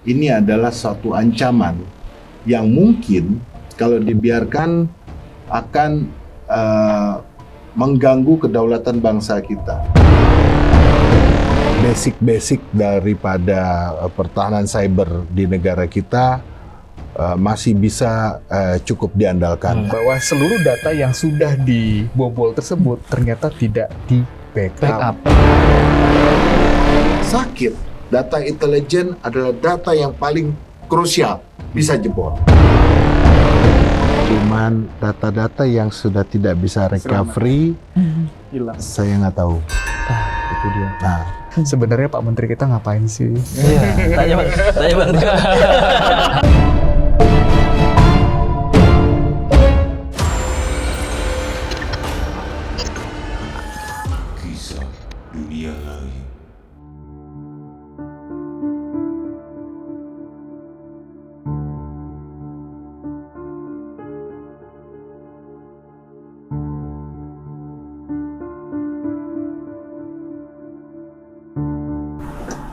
ini adalah suatu ancaman yang mungkin kalau dibiarkan akan mengganggu kedaulatan bangsa kita. Basic daripada pertahanan cyber di negara kita masih bisa cukup diandalkan. Bahwa seluruh data yang sudah dibobol tersebut ternyata tidak di backup. Sakit. Data intelijen adalah data yang paling krusial, bisa jebol. Cuman data-data yang sudah tidak bisa recovery, Hilang. saya nggak tahu. Itu dia. Nah, Sebenarnya Pak Menteri kita ngapain sih? Iya, tanya bang. Kisah dunia lain.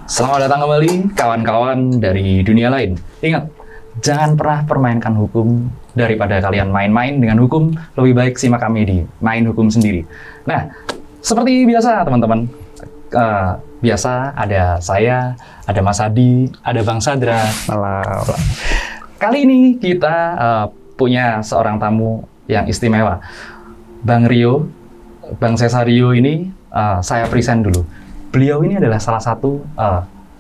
Selamat datang kembali kawan-kawan dari dunia lain. Ingat, jangan pernah permainkan hukum. Daripada kalian main-main dengan hukum, lebih baik simak kami di Main Hukum Sendiri. Nah, seperti biasa teman-teman, biasa ada saya, ada Mas Adi, ada Bang Sadra. Malah Kali ini kita punya seorang tamu yang istimewa. Bang Rio, Bang Cesario ini saya present dulu. Beliau ini adalah salah satu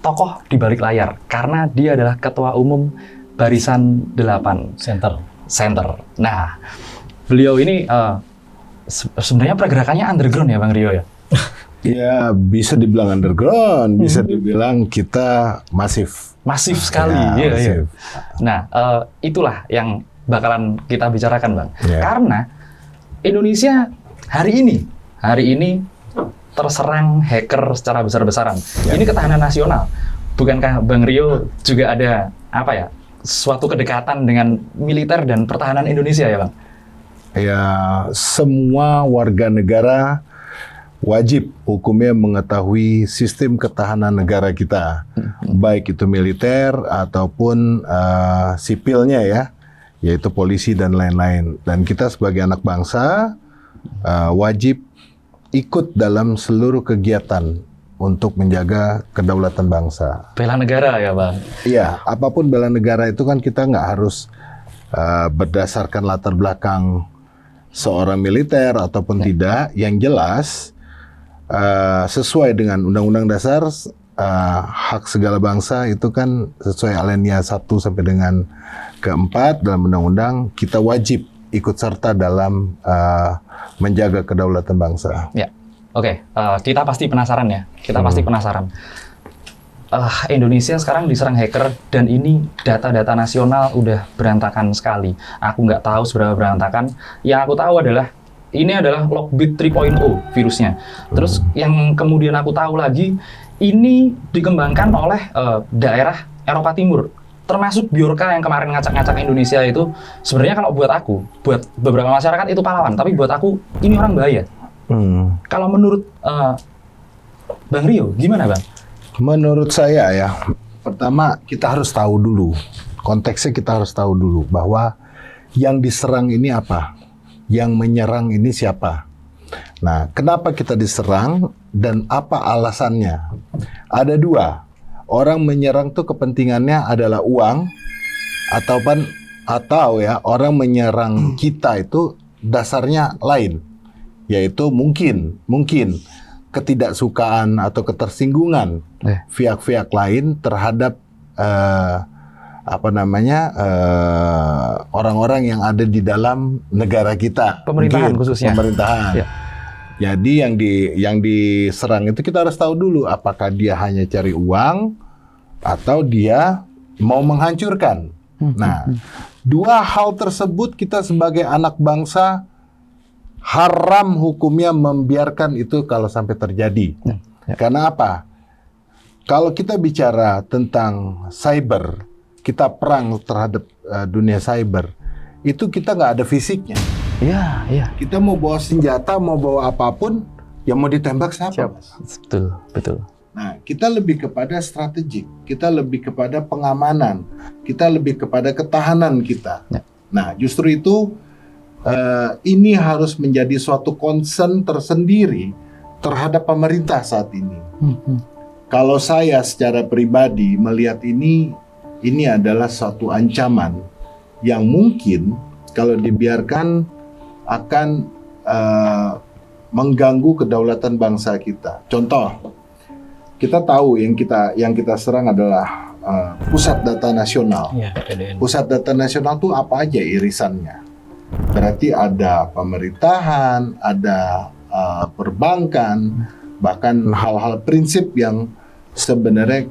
tokoh di balik layar karena dia adalah Ketua Umum Barisan 8 Center. Nah, beliau ini sebenarnya pergerakannya underground ya Bang Rio ya? ya bisa dibilang underground, bisa dibilang kita masif. Masif sekali. Ya, Iya, masif. iya. Nah, itulah yang bakalan kita bicarakan Bang. Ya. Karena Indonesia hari ini terserang hacker secara besar-besaran. Ya. Ini ketahanan nasional. Bukankah Bang Rio juga ada suatu kedekatan dengan militer dan pertahanan Indonesia ya Bang? Ya, semua warga negara wajib hukumnya mengetahui sistem ketahanan negara kita, baik itu militer ataupun sipilnya ya, yaitu polisi dan lain-lain. Dan kita sebagai anak bangsa wajib ikut dalam seluruh kegiatan untuk menjaga kedaulatan bangsa. Bela negara ya Bang? Iya, apapun bela negara itu kan kita nggak harus berdasarkan latar belakang seorang militer ataupun tidak. Yang jelas sesuai dengan Undang-Undang Dasar hak segala bangsa itu kan sesuai alinea 1 sampai dengan ke-4 dalam Undang-Undang, kita wajib ikut serta dalam menjaga kedaulatan bangsa. Ya, oke. Kita pasti penasaran ya. Pasti penasaran. Indonesia sekarang diserang hacker dan ini data-data nasional udah berantakan sekali. Aku nggak tahu seberapa berantakan. Yang aku tahu adalah ini adalah Lockbit 3.0 virusnya. Terus yang kemudian aku tahu lagi, ini dikembangkan oleh daerah Eropa Timur. Termasuk Bjorka yang kemarin ngacak-ngacak Indonesia itu, sebenarnya kalau buat aku, buat beberapa masyarakat itu pahlawan, tapi buat aku ini orang bahaya. Kalau menurut Bang Rio, gimana Bang? Menurut saya ya, pertama kita harus tahu dulu, konteksnya kita harus tahu dulu bahwa yang diserang ini apa, yang menyerang ini siapa. Nah, kenapa kita diserang dan apa alasannya? Ada dua. Orang menyerang tuh kepentingannya adalah uang atau ya orang menyerang kita itu dasarnya lain, yaitu mungkin ketidaksukaan atau ketersinggungan pihak-pihak lain terhadap orang-orang yang ada di dalam negara kita, Pemerintahan khususnya. Pemerintahan. Ya. Jadi yang diserang itu kita harus tahu dulu apakah dia hanya cari uang atau dia mau menghancurkan. Nah, dua hal tersebut kita sebagai anak bangsa haram hukumnya membiarkan itu kalau sampai terjadi. Karena apa? Kalau kita bicara tentang cyber, kita perang terhadap dunia cyber, itu kita nggak ada fisiknya. Iya. Kita mau bawa senjata, mau bawa apapun, yang mau ditembak siapa? Betul. Nah, kita lebih kepada strategik, kita lebih kepada pengamanan, kita lebih kepada ketahanan kita. Ya. Nah, justru itu ini harus menjadi suatu concern tersendiri terhadap pemerintah saat ini. Kalau saya secara pribadi melihat ini adalah suatu ancaman yang mungkin kalau dibiarkan akan mengganggu kedaulatan bangsa kita. Contoh, kita tahu yang kita serang adalah pusat data nasional. Ya, PDN. Pusat data nasional itu apa aja irisannya? Berarti ada pemerintahan, ada perbankan, bahkan hal-hal prinsip yang sebenarnya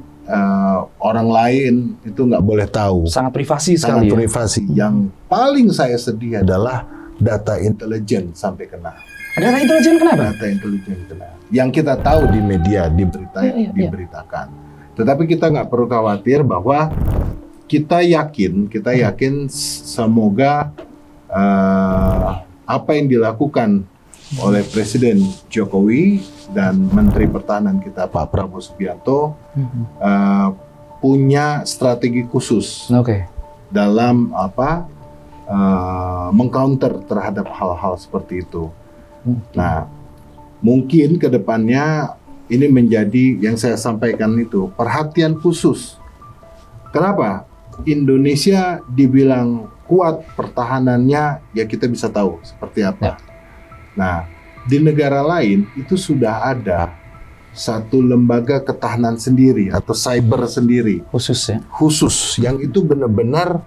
orang lain itu nggak boleh tahu. Sangat privasi Sangat sekali. privasi. Yang paling saya sedih adalah data intelijen sampai kena. Data intelijen kenapa? Data intelijen kena. Yang kita tahu di media, diberitakan. Tetapi kita nggak perlu khawatir bahwa kita yakin semoga apa yang dilakukan oleh Presiden Jokowi dan Menteri Pertahanan kita Pak Prabowo Subianto punya strategi khusus Oke. dalam mengcounter terhadap hal-hal seperti itu. Nah, mungkin ke depannya ini menjadi yang saya sampaikan itu perhatian khusus. Kenapa? Indonesia dibilang kuat pertahanannya, ya kita bisa tahu seperti apa. Ya. Nah, di negara lain itu sudah ada satu lembaga ketahanan sendiri atau cyber sendiri Khusus ya. khusus yang itu benar-benar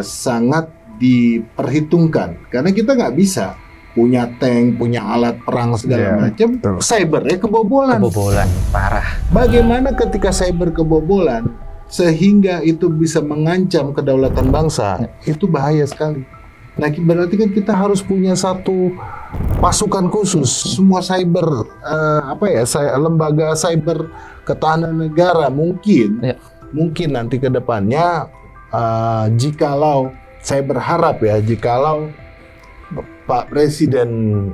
sangat diperhitungkan karena kita nggak bisa punya tank, punya alat perang segala macam, cybernya kebobolan. Kebobolan parah. Bagaimana ketika cyber kebobolan sehingga itu bisa mengancam kedaulatan bangsa, itu bahaya sekali. Nah, berarti kan kita harus punya satu pasukan khusus, semua cyber lembaga cyber ketahanan negara mungkin nanti ke depannya jikalau saya berharap ya jikalau Pak Presiden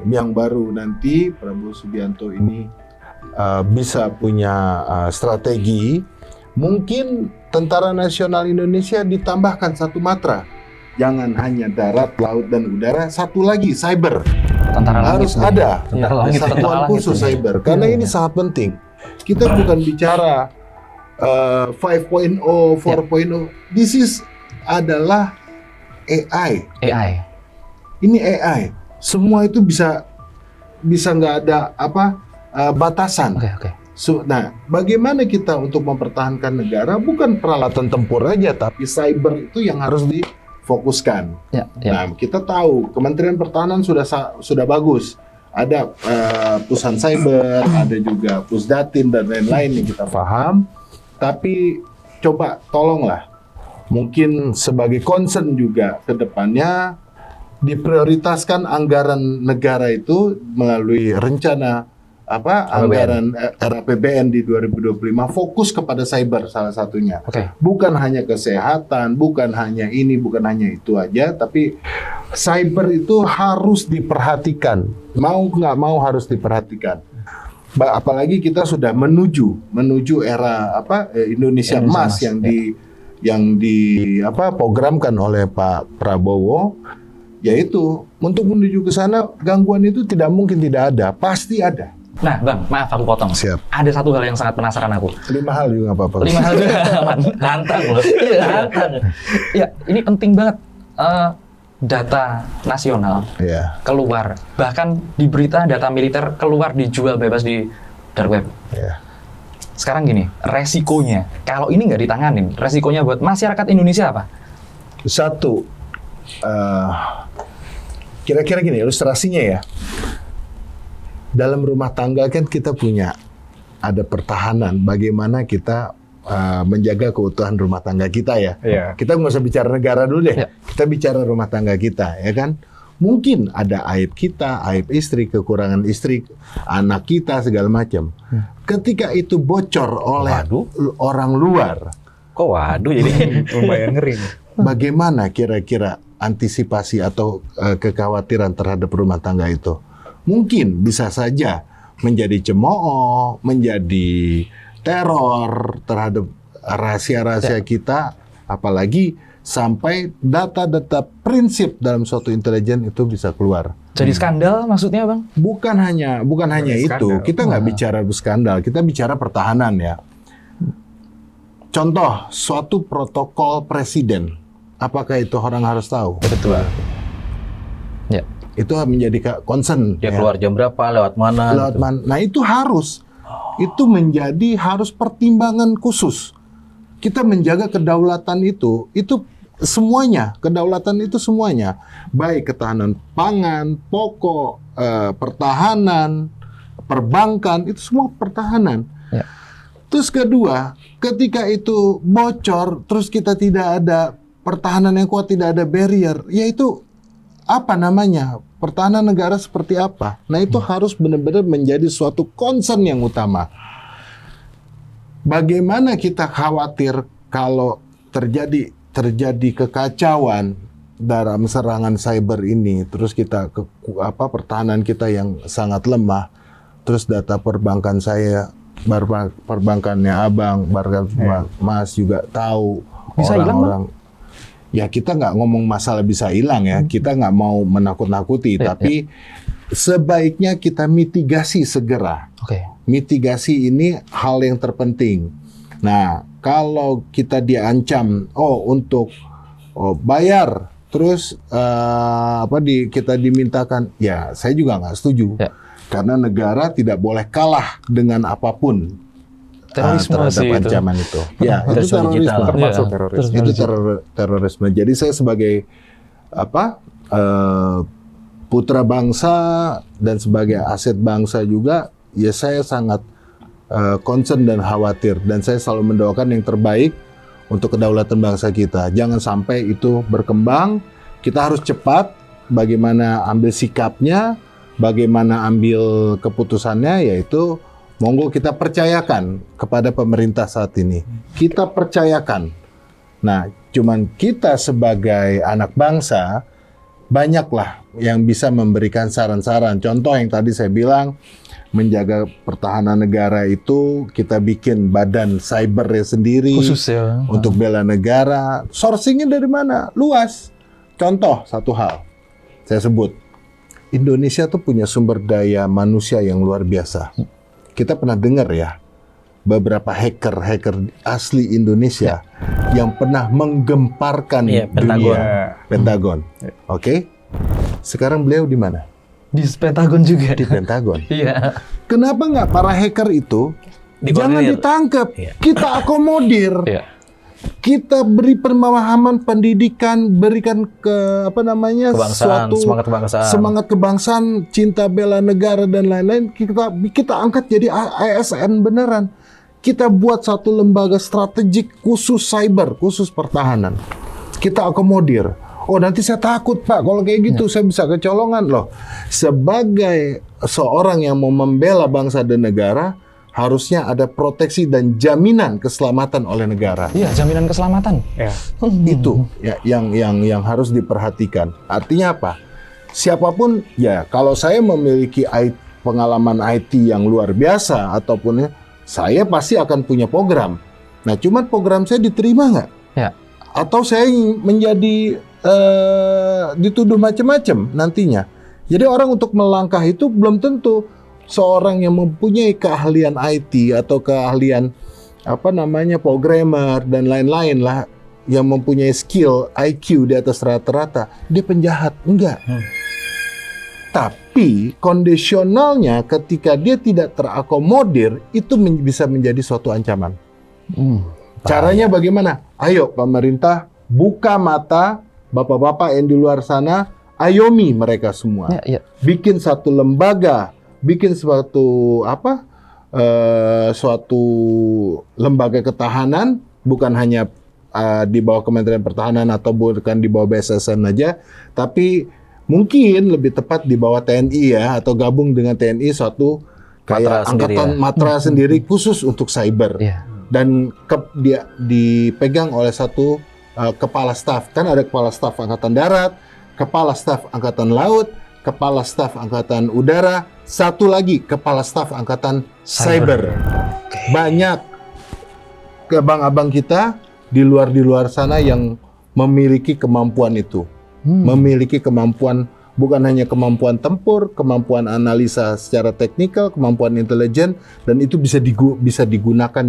yang baru nanti Prabowo Subianto ini bisa punya strategi. Mungkin Tentara Nasional Indonesia ditambahkan satu matra. Jangan hanya darat, laut, dan udara. Satu lagi, cyber. Tentara Harus langit. ada. Tentara langit, Satuan tentara langit khusus ini. cyber. Karena ini sangat penting. Kita bukan bicara 5.0, 4.0. This is adalah AI. AI. Ini AI. Semua itu bisa nggak ada batasan. Oke. Nah, bagaimana kita untuk mempertahankan negara bukan peralatan tempur aja, tapi cyber itu yang harus difokuskan. Ya. Nah, kita tahu Kementerian Pertahanan sudah bagus. Ada Pusan Cyber, ada juga Pusdatin dan lain-lain yang kita paham. Tapi coba tolonglah, mungkin sebagai concern juga ke depannya diprioritaskan anggaran negara itu melalui rencana anggaran RAPBN di 2025 fokus kepada cyber salah satunya. Oke. Bukan hanya kesehatan, bukan hanya ini, bukan hanya itu aja, tapi cyber itu harus diperhatikan. Mau nggak mau harus diperhatikan. Apalagi kita sudah menuju era Indonesia Emas yang programkan oleh Pak Prabowo. Yaitu untuk menuju ke sana gangguan itu tidak mungkin tidak ada, pasti ada. Nah, Bang, maaf aku potong. Siap. Ada satu hal yang sangat penasaran aku. 5 hal juga nggak apa-apa. 5 hal juga aman. Nantang loh. Nantang. Ya, ini penting banget. Data nasional keluar. Bahkan di berita data militer keluar dijual bebas di dark web. Sekarang gini, resikonya. Kalau ini nggak ditanganin, resikonya buat masyarakat Indonesia apa? Satu, kira-kira gini ilustrasinya ya. Dalam rumah tangga kan kita punya ada pertahanan. Bagaimana kita menjaga keutuhan rumah tangga kita ya. Kita nggak usah bicara negara dulu deh. Kita bicara rumah tangga kita, ya kan. Mungkin ada aib kita, aib istri, kekurangan istri, anak kita segala macam. Ketika itu bocor oleh orang luar, Kok waduh jadi lumayan ngeri nih. bagaimana kira-kira antisipasi atau kekhawatiran terhadap rumah tangga itu? Mungkin bisa saja menjadi cemooh, menjadi teror terhadap rahasia-rahasia kita, apalagi sampai data-data prinsip dalam suatu intelijen itu bisa keluar. Jadi skandal maksudnya, Bang? Bukan hanya itu, skandal. kita nggak bicara skandal, kita bicara pertahanan ya. Contoh, suatu protokol presiden, apakah itu orang harus tahu? Betul. Ya. Itu menjadi concern. Dia ya. keluar jam berapa, lewat mana? Lewat gitu. mana? Nah itu itu menjadi harus pertimbangan khusus. Kita menjaga kedaulatan itu semuanya, kedaulatan itu semuanya, baik ketahanan pangan, pokok, pertahanan, perbankan, itu semua pertahanan. Ya. Terus kedua, ketika itu bocor, terus kita tidak ada pertahanan yang kuat, tidak ada barrier, yaitu apa namanya? Pertahanan negara seperti apa? Nah, itu harus benar-benar menjadi suatu concern yang utama. Bagaimana kita khawatir kalau terjadi kekacauan dalam serangan cyber ini, terus kita pertahanan kita yang sangat lemah, terus data perbankan saya, perbankannya Abang, Mas juga tahu Bisa hilang, orang-orang. Ya kita nggak ngomong masalah bisa hilang ya, kita nggak mau menakut-nakuti, tapi sebaiknya kita mitigasi segera. Oke. Mitigasi ini hal yang terpenting. Nah, kalau kita diancam, untuk bayar, terus kita dimintakan, ya saya juga nggak setuju, Ya. karena negara tidak boleh kalah dengan apapun. Terorisme terhadap sih itu. ancaman itu. Ya, itu Terorisme digital. terorisme. Termasuk Iya, terorisme. Itu terorisme. Jadi saya sebagai putra bangsa dan sebagai aset bangsa juga, ya saya sangat concern dan khawatir, dan saya selalu mendoakan yang terbaik untuk kedaulatan bangsa kita. Jangan sampai itu berkembang. Kita harus cepat bagaimana ambil sikapnya, bagaimana ambil keputusannya, yaitu monggo kita percayakan kepada pemerintah saat ini. Kita percayakan. Nah, cuman kita sebagai anak bangsa, banyaklah yang bisa memberikan saran-saran. Contoh yang tadi saya bilang, menjaga pertahanan negara itu, kita bikin badan cybernya sendiri. Khusus ya. Untuk bela negara. Sourcingnya dari mana? Luas. Contoh, satu hal. Saya sebut. Indonesia tuh punya sumber daya manusia yang luar biasa. Kita pernah dengar ya, beberapa hacker asli Indonesia yang pernah menggemparkan Pentagon. Pentagon. Oke? Sekarang beliau di mana? Di Pentagon juga. Di Pentagon. Iya. Kenapa nggak para hacker itu jangan Dikoordinir. ditangkap? Iya. Kita akomodir. Iya. Kita beri pemahaman pendidikan, berikan Kebangsaan, semangat kebangsaan. semangat kebangsaan, cinta bela negara dan lain-lain. Kita angkat jadi ASN beneran. Kita buat satu lembaga strategik khusus cyber, khusus pertahanan. Kita akomodir. Oh, nanti saya takut, Pak, kalau kayak gitu saya bisa kecolongan loh. Sebagai seorang yang mau membela bangsa dan negara, harusnya ada proteksi dan jaminan keselamatan oleh negara. Iya, jaminan keselamatan. Ya. Itu ya yang harus diperhatikan. Artinya apa? Siapapun ya, kalau saya memiliki pengalaman IT yang luar biasa ataupun saya pasti akan punya program. Nah, cuman program saya diterima nggak? Ya. Atau saya menjadi dituduh macam-macam nantinya. Jadi orang untuk melangkah itu belum tentu seorang yang mempunyai keahlian IT atau keahlian programmer dan lain-lain lah, yang mempunyai skill IQ di atas rata-rata, dia penjahat. Enggak. Tapi kondisionalnya ketika dia tidak terakomodir, itu bisa menjadi suatu ancaman. Caranya bagaimana? Ayo pemerintah buka mata bapak-bapak yang di luar sana, ayomi mereka semua. Ya. Bikin satu lembaga, bikin suatu lembaga ketahanan, bukan hanya di bawah Kementerian Pertahanan atau bukan di bawah BSSN aja, tapi mungkin lebih tepat di bawah TNI ya, atau gabung dengan TNI suatu kayak Matra sendiri angkatan ya. matra sendiri khusus untuk cyber. Iya. Dan dia dipegang oleh satu kepala staf. Kan ada kepala staf Angkatan Darat, kepala staf Angkatan Laut, Kepala Staf Angkatan Udara, satu lagi Kepala Staf Angkatan Cyber. Banyak abang-abang kita di luar sana yang memiliki kemampuan itu. Memiliki kemampuan, bukan hanya kemampuan tempur, kemampuan analisa secara teknikal, kemampuan intelijen, dan itu bisa digunakan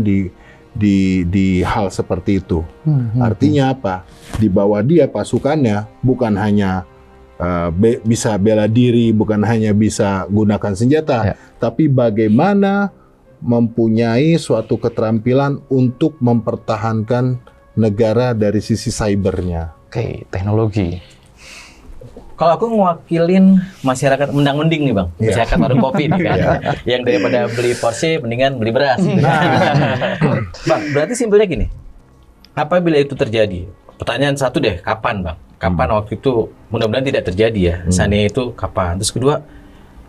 di hal seperti itu. Artinya apa? Di bawah dia pasukannya bukan hanya bisa bela diri, bukan hanya bisa gunakan senjata, tapi bagaimana mempunyai suatu keterampilan untuk mempertahankan negara dari sisi cybernya. Oke, teknologi. Kalau aku ngewakilin masyarakat mendang-mending nih Bang, masyarakat warung kopi nih kan, yang daripada beli porsi mendingan beli beras. Gitu. Bang, berarti simpelnya gini, apabila itu terjadi, pertanyaan satu deh, kapan Bang? Kapan waktu itu, mudah-mudahan tidak terjadi ya, seandainya itu kapan? Terus kedua,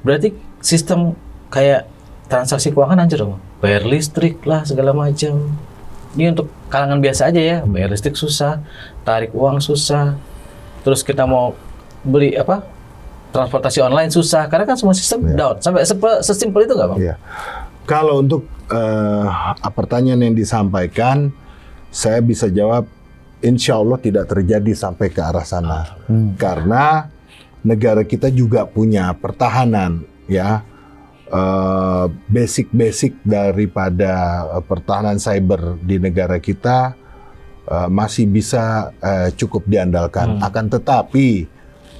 berarti sistem kayak transaksi keuangan hancur Bang? Bayar listrik lah, segala macam. Ini untuk kalangan biasa aja ya, bayar listrik susah, tarik uang susah, terus kita mau beli transportasi online susah karena kan semua sistem down. Sampai sesimpel itu nggak Bang? Iya. Kalau untuk pertanyaan yang disampaikan, saya bisa jawab insya Allah tidak terjadi sampai ke arah sana. Karena negara kita juga punya pertahanan, ya. Basic daripada pertahanan cyber di negara kita masih bisa cukup diandalkan. Akan tetapi,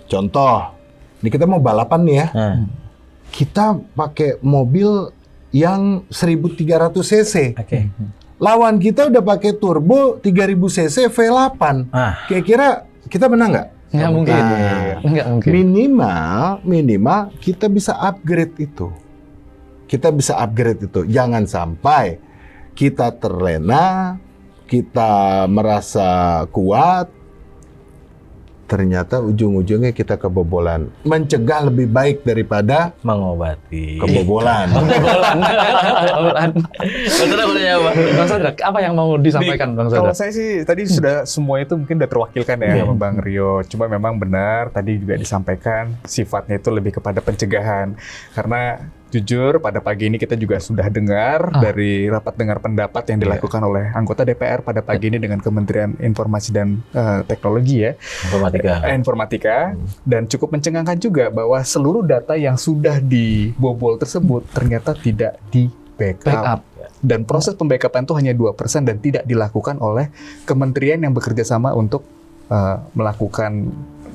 contoh, ini kita mau balapan nih ya, kita pakai mobil yang 1300 cc. Lawan kita udah pakai turbo 3000 cc V8. Kira-kira kita menang nggak? Nggak mungkin. Nggak mungkin. Minimal kita bisa upgrade itu. Jangan sampai kita terlena, kita merasa kuat, ternyata ujung-ujungnya kita kebobolan. Mencegah lebih baik daripada mengobati kebobolan. Bang Sadra, apa yang mau disampaikan Bang Sadra? Kalau saya sih tadi sudah semua itu mungkin udah terwakilkan ya sama Bang Rio. Cuma memang benar tadi juga disampaikan sifatnya itu lebih kepada pencegahan. Karena jujur pada pagi ini kita juga sudah dengar dari rapat dengar pendapat yang dilakukan oleh anggota DPR pada pagi ini dengan Kementerian Informasi dan Teknologi ya. Informatika. Dan cukup mencengangkan juga bahwa seluruh data yang sudah dibobol tersebut ternyata tidak di backup. Dan proses pembackupan itu hanya 2% dan tidak dilakukan oleh kementerian yang bekerja sama untuk melakukan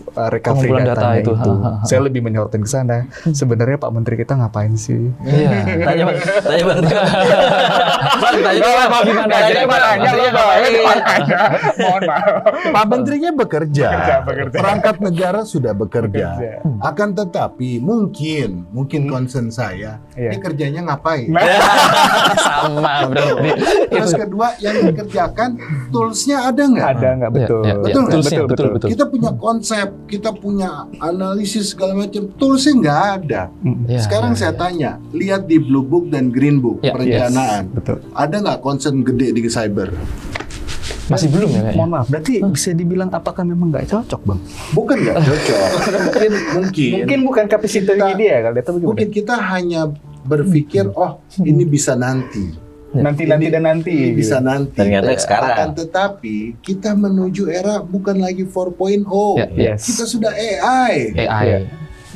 recovery datanya itu. Saya lebih menyorotin ke sana. Sebenarnya Pak Menteri kita ngapain sih? Iya. Tanya Bang. Mohon maaf. Pak Menterinya bekerja. Perangkat negara sudah bekerja. Akan tetapi mungkin concern saya, ini kerjanya ngapain? Sama berarti. Terus kedua, yang dikerjakan toolsnya ada nggak? Ada nggak, betul. Betul nggak? Betul. Kita punya konsep, kita punya analisis segala macam, toolsnya nggak ada. Sekarang saya tanya, lihat di Blue Book dan Green Book perencanaan, betul. ada nggak concern gede di cyber? Masih belum ya? Mohon maaf, berarti bisa dibilang apakah memang nggak cocok Bang? Bukan nggak cocok, Mungkin bukan kapasitasnya dia kalau dia tahu mungkin kita hanya berpikir, ini bisa nanti. Nanti Ini bisa nanti. Ternyata sekarang. Akan tetapi kita menuju era bukan lagi 4.0. Kita sudah AI.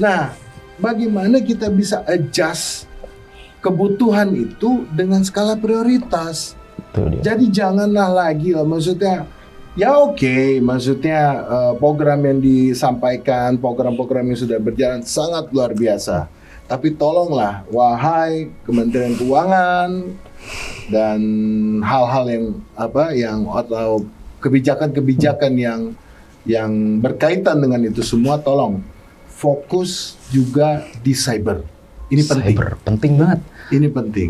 Nah, bagaimana kita bisa adjust kebutuhan itu dengan skala prioritas? Jadi janganlah lagi, maksudnya maksudnya program yang disampaikan, program-program yang sudah berjalan sangat luar biasa. Tapi tolonglah, wahai Kementerian Keuangan dan hal-hal yang atau kebijakan-kebijakan yang berkaitan dengan itu semua, tolong fokus juga di cyber. Ini penting. Cyber penting banget. Ini penting.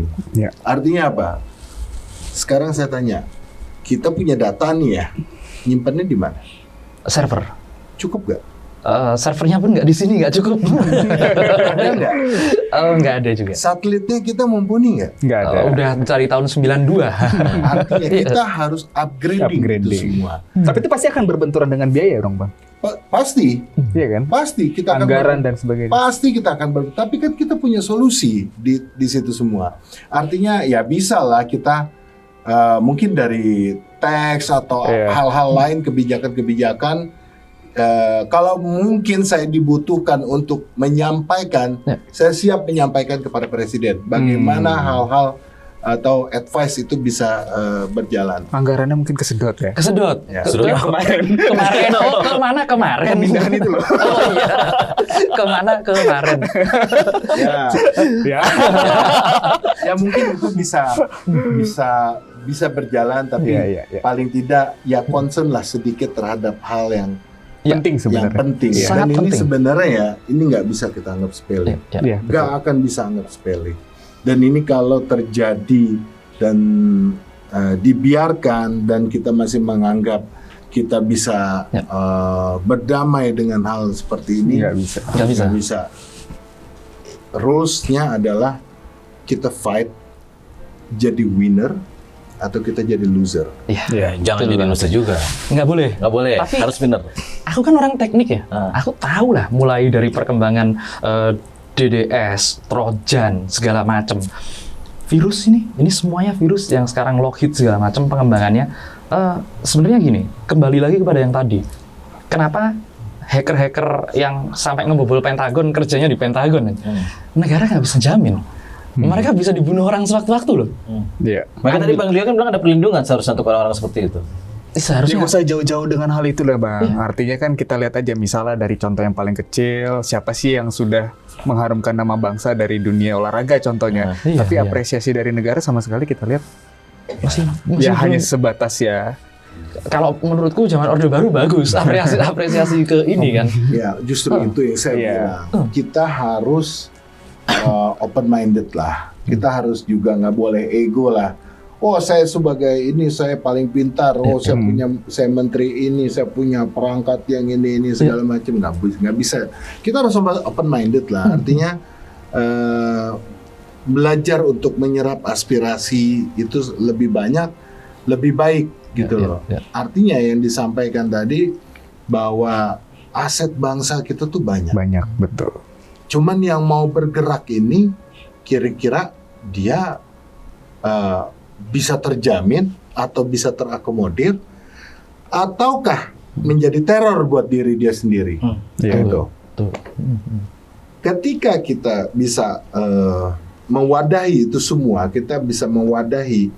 Artinya apa? Sekarang saya tanya, kita punya data nih ya, nyimpannya di mana? Server. Cukup nggak? Servernya pun nggak di sini, nggak cukup. Ada nggak? Nggak ada juga. Satelitnya kita mumpuni nggak? Nggak ada. Udah cari tahun 92. Artinya kita harus upgrading itu semua. Tapi itu pasti akan berbenturan dengan biaya dong Bang. Pasti, Iya kan? pasti kita akan Anggaran dan sebagainya. pasti kita akan tapi kan kita punya solusi di situ semua. Artinya ya bisa lah kita mungkin dari teks atau Iya. hal-hal lain kebijakan-kebijakan. Kalau mungkin saya dibutuhkan untuk menyampaikan, Ya. saya siap menyampaikan kepada presiden bagaimana hal-hal atau advice itu bisa berjalan. Anggarannya mungkin kesedot ya. Kesedot. Ya. Kemarin. Oh, kemana kemarin? Pemindahan itu loh. Oh iya. Kemana kemarin? Ya, Ya. ya mungkin itu bisa berjalan, tapi Iya. paling tidak ya concern lah sedikit terhadap hal yang Penting sebenarnya. penting. Iya. Dan Sangat ini penting. sebenarnya ya ini nggak bisa kita anggap sepele. Ya. Iya. Nggak akan bisa anggap sepele. Dan ini kalau terjadi dan dibiarkan dan kita masih menganggap kita bisa Ya. berdamai dengan hal seperti ini, Nggak bisa. Nggak bisa. nggak bisa. Rules-nya adalah kita fight jadi winner atau kita jadi loser. Iya. Jangan Betul jadi banget. nusa juga. Nggak boleh. Nggak boleh, Tapi- harus bener. Aku kan orang teknik ya. Aku tahu lah mulai dari perkembangan DDS, Trojan, segala macam. Virus ini semuanya virus yang sekarang lockheed segala macam pengembangannya. Sebenarnya gini, kembali lagi kepada yang tadi. Kenapa hacker-hacker yang sampai ngebobol Pentagon kerjanya di Pentagon? Negara nggak bisa jamin. Mereka bisa dibunuh orang sewaktu-waktu loh. Iya. Maka tadi Bang Rio kan bilang ada perlindungan seharusnya untuk orang-orang seperti itu. Seharusnya Nggak usah jauh-jauh dengan hal itu lah Bang. Artinya kan kita lihat aja misalnya dari contoh yang paling kecil, siapa sih yang sudah mengharumkan nama bangsa dari dunia olahraga contohnya. Iya, Tapi iya. apresiasi dari negara sama sekali kita lihat masih ya hanya belum- sebatas ya. kalau menurutku zaman Orde Baru bagus apresiasi ke ini kan. Ya, justru itu yang saya Iya. bilang. Kita harus open minded lah. Kita harus juga nggak boleh ego lah. Oh, saya sebagai ini saya paling pintar. Oh, saya menteri ini, saya punya perangkat yang ini segala macam. Nggak bisa. Kita harus open minded lah. Artinya belajar untuk menyerap aspirasi itu lebih banyak, lebih baik gitu Ya, loh. ya. Artinya yang disampaikan tadi bahwa aset bangsa kita tuh banyak. Banyak, betul. Cuman yang mau bergerak ini kira-kira dia bisa terjamin atau bisa terakomodir ataukah menjadi teror buat diri dia sendiri. Iya. Gitu. Tuh. Ketika kita bisa mewadahi itu semua, kita bisa mewadahi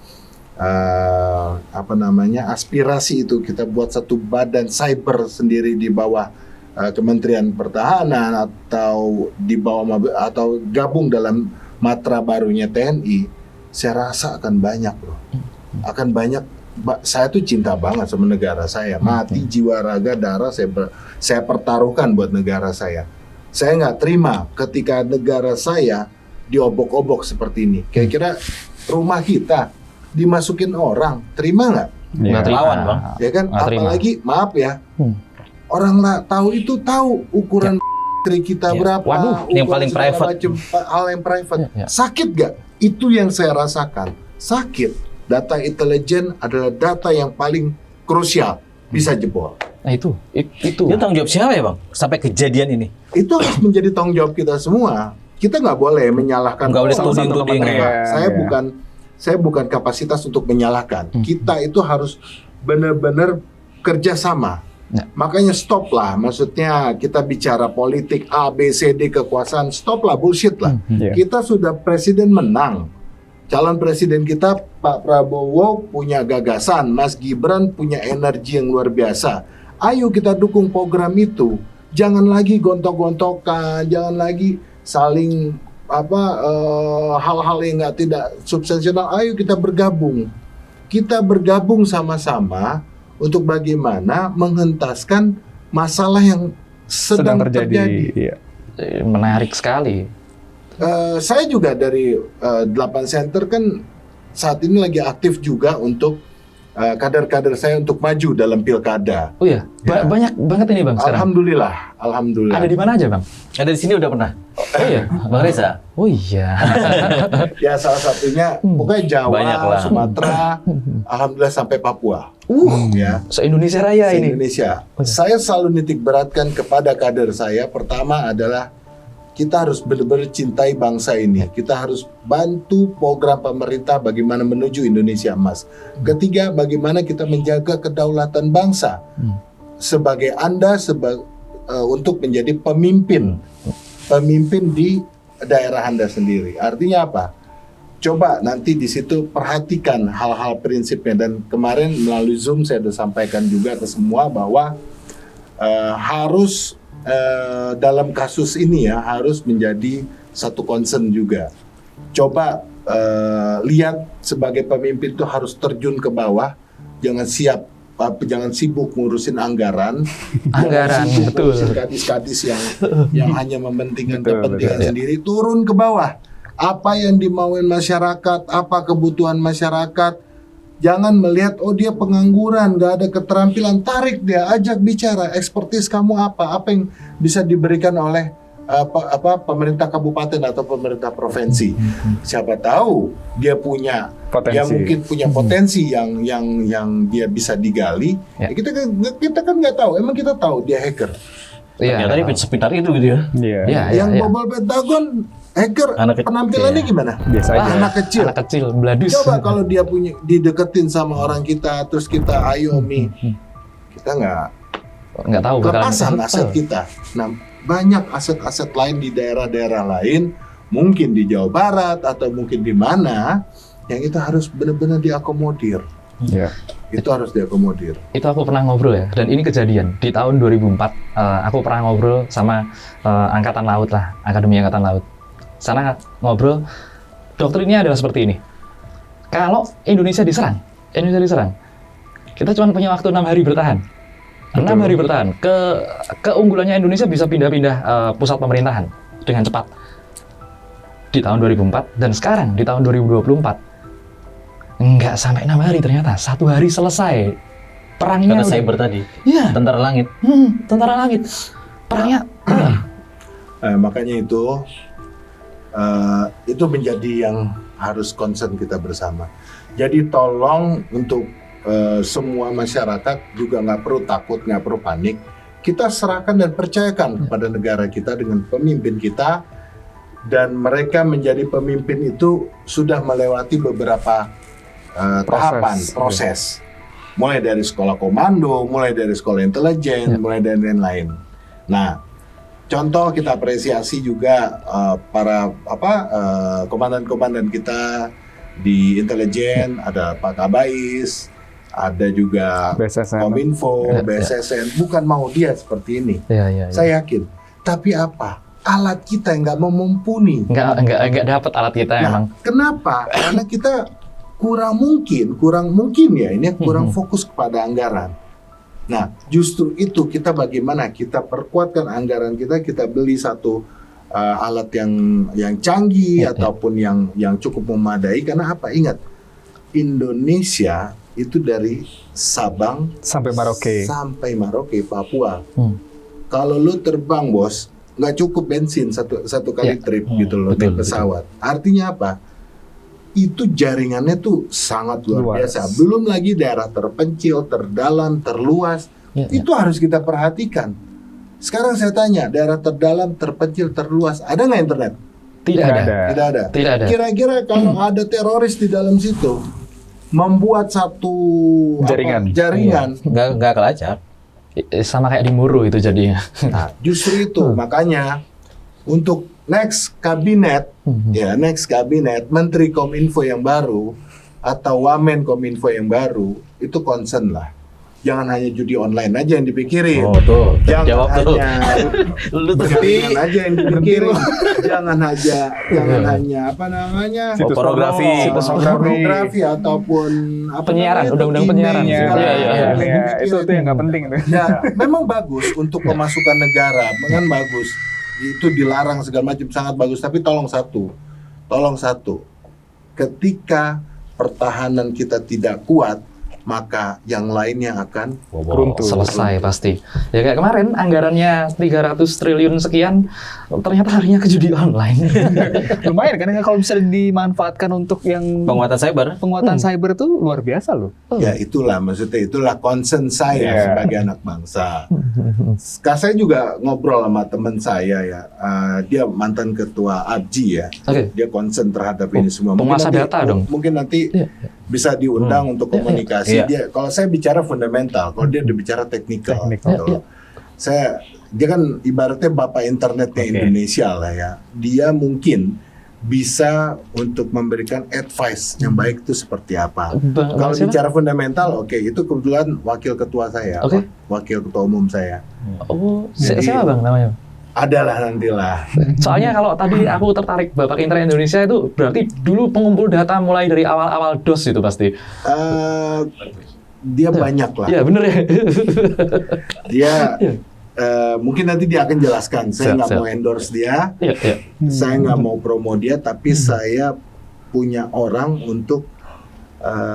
aspirasi itu, kita buat satu badan cyber sendiri di bawah Kementerian Pertahanan atau di bawah atau gabung dalam matra barunya TNI, saya rasa akan banyak loh. Akan banyak. Saya tuh cinta banget sama negara saya. Mati jiwa raga darah saya pertaruhkan buat negara saya. Saya nggak terima ketika negara saya diobok-obok seperti ini. Kira-kira rumah kita dimasukin orang, terima nggak? Nggak terima. Lawan, Bang. Ya kan? Nggak terima. Apalagi maaf ya, orang tahu ukuran istri kita Ya. berapa, Waduh, yang ukuran paling segala private. macam, hal yang private. Ya. Sakit gak? Itu yang saya rasakan. Sakit. Data intelijen adalah data yang paling krusial, bisa jebol. Nah itu. Itu tanggung jawab siapa ya Bang? Sampai kejadian ini. Itu harus menjadi tanggung jawab kita semua. Kita nggak boleh menyalahkan. Nggak boleh salah satu tuding-tuding. kementerian. Iya, iya. Saya bukan kapasitas untuk menyalahkan. Kita itu harus benar-benar kerjasama. Ya. Makanya stop lah. Maksudnya kita bicara politik A, B, C, D kekuasaan. Stop lah, bullshit lah. Iya. Kita sudah presiden menang. Calon presiden kita Pak Prabowo punya gagasan, Mas Gibran punya energi yang luar biasa. Ayo kita dukung program itu. Jangan lagi gontok-gontokan, jangan lagi saling hal-hal yang tidak substansial. Ayo kita bergabung. Kita bergabung sama-sama untuk bagaimana menghentaskan masalah yang sedang terjadi. Iya. Menarik sekali. Saya juga dari 8 Center kan saat ini lagi aktif juga untuk kader-kader saya untuk maju dalam pilkada. Oh iya, Ya. banyak banget ini Bang sekarang. Alhamdulillah. Ada di mana aja Bang? Ada di sini udah pernah. Oh iya. Bang Reza. Oh iya. Ya salah satunya pokoknya Jawa, Banyak lah. Sumatera, alhamdulillah sampai Papua. Ya. Se-Indonesia Raya ini. Indonesia. Oh, iya. Saya selalu nitik beratkan kepada kader saya. Pertama adalah kita harus benar-benar cintai bangsa ini. Kita harus bantu program pemerintah bagaimana menuju Indonesia Emas. Ketiga, bagaimana kita menjaga kedaulatan bangsa. Sebagai Anda untuk menjadi pemimpin di daerah Anda sendiri. Artinya apa? Coba nanti di situ perhatikan hal-hal prinsipnya, dan kemarin melalui Zoom saya sudah sampaikan juga ke semua bahwa harus dalam kasus ini ya harus menjadi satu concern juga. Coba lihat sebagai pemimpin itu harus terjun ke bawah, jangan sibuk ngurusin anggaran, Anggaran, jangan sibuk betul. ngurusin kadis-kadis yang hanya mementingkan Betul, kepentingan betul. sendiri. Turun ke bawah, apa yang dimauin masyarakat, apa kebutuhan masyarakat. Jangan melihat oh dia pengangguran, nggak ada keterampilan, tarik dia, ajak bicara, ekspertis kamu apa yang bisa diberikan oleh pemerintah kabupaten atau pemerintah provinsi. Siapa tahu dia punya Potensi. dia mungkin punya potensi yang dia bisa digali. Ya. Kita kan nggak tahu, emang kita tahu dia hacker. Iya. Ternyata dia sepintar itu gitu ya. Iya. Iya, Yang iya. bobol Pentagon hacker, Anak kecil. penampilannya Iya. gimana? Biasa aja. Anak kecil. Anak kecil, beladus. Coba kalau dia punya dideketin sama orang kita, terus kita ayomi, kita nggak tahu bakalan- kelepasan aset kita. Nah, banyak aset-aset lain di daerah-daerah lain, mungkin di Jawa Barat atau mungkin di mana, yang itu harus benar-benar diakomodir. Iya. Itu harus diakomodir. Itu aku pernah ngobrol ya, dan ini kejadian di tahun 2004. Aku pernah ngobrol sama Angkatan Laut lah, Akademi Angkatan Laut. Sana ngobrol, doktrinnya adalah seperti ini. Kalau Indonesia diserang, kita cuma punya waktu 6 hari bertahan. 6 hari bertahan. Keunggulannya Indonesia bisa pindah-pindah pusat pemerintahan dengan cepat. Di tahun 2004 dan sekarang di tahun 2024 nggak sampai 6 hari ternyata 1 hari selesai perangnya. Kata udah- cyber tadi. Iya. Tentara langit. Tentara langit. Perangnya. Makanya itu menjadi yang harus concern kita bersama. Jadi tolong untuk semua masyarakat juga nggak perlu takut, nggak perlu panik. Kita serahkan dan percayakan kepada negara kita dengan pemimpin kita, dan mereka menjadi pemimpin itu sudah melewati beberapa tahapan, proses. Mulai dari sekolah komando, mulai dari sekolah intelijen, mulai dari lain-lain. Nah, contoh kita apresiasi juga para komandan-komandan kita di intelijen, ada Pak Kabais, ada juga BSSN. Kominfo, BSSN. Bukan mau dia seperti ini, Iya. saya yakin. Tapi apa? Alat kita yang nggak memumpuni. Nggak dapat alat kita Nah, emang. kenapa? Karena kita kurang mungkin ya ini kurang fokus kepada anggaran. Nah, justru itu kita bagaimana kita perkuatkan anggaran kita beli satu alat yang canggih ataupun yang cukup memadai. Karena apa? Ingat, Indonesia itu dari Sabang Sampai sampai Merauke, Papua. Kalau lu terbang, bos, nggak cukup bensin satu kali trip gitu loh, betul, naik pesawat. Artinya apa? Itu jaringannya tuh sangat luar biasa. Belum lagi daerah terpencil, terdalam, terluas. Itu harus kita perhatikan. Sekarang saya tanya, daerah terdalam, terpencil, terluas, ada nggak internet? Tidak ada. Tidak ada. Kira-kira kalau ada teroris di dalam situ, membuat satu jaringan. Nggak kelacak. Sama kayak di Muru itu jadinya. Nah, justru itu makanya untuk next kabinet, Menteri Kominfo yang baru atau Wamen Kominfo yang baru itu concern lah. Jangan hanya judi online aja yang dipikirin. Oh tuh, Jangan jawab tuh. hanya Lu jaringan aja yang dipikirin. jangan hanya apa namanya? Situs pornografi. Pornografi ataupun apa Penyiaran, namanya, undang-undang email, penyiaran. segala Iya, macam. Iya, itu yang nggak penting tuh. Ya, memang bagus untuk pemasukan negara, kan bagus. Itu dilarang segala macam, sangat bagus. Tapi tolong satu, ketika pertahanan kita tidak kuat, maka yang lainnya akan Runtuh. Selesai pasti. Ya kayak kemarin anggarannya 300 triliun sekian, ternyata harinya ke judi online. Lumayan kan kalau bisa dimanfaatkan untuk yang Penguatan cyber. penguatan cyber itu luar biasa loh. Ya itulah maksudnya, itulah concern saya Iya. sebagai anak bangsa. Saya juga ngobrol sama teman saya ya, dia mantan ketua ABJI ya. Oke. Dia concern terhadap ini semua. penguasa data dong. Mungkin nanti Iya. bisa diundang untuk komunikasi. Iya. Dia, kalau saya bicara fundamental, kalau dia udah bicara teknikal. Teknikal. Gitu. Dia kan ibaratnya bapak internetnya Oke. Indonesia lah ya. Dia mungkin bisa untuk memberikan advice yang baik itu seperti apa. Kalau Siapa? bicara fundamental, oke, itu kebetulan wakil ketua saya, Oke. wakil ketua umum saya. Oh, Jadi- siapa Bang namanya? Adalah nantilah. Soalnya kalau tadi aku tertarik Bapak Internet Indonesia itu berarti dulu pengumpul data mulai dari awal-awal DOS itu pasti. Dia banyak lah. Iya bener ya. Dia Iya. mungkin nanti dia akan jelaskan. Saya Siap, nggak siap. mau endorse dia, Iya, iya. saya nggak mau promo dia, tapi saya punya orang untuk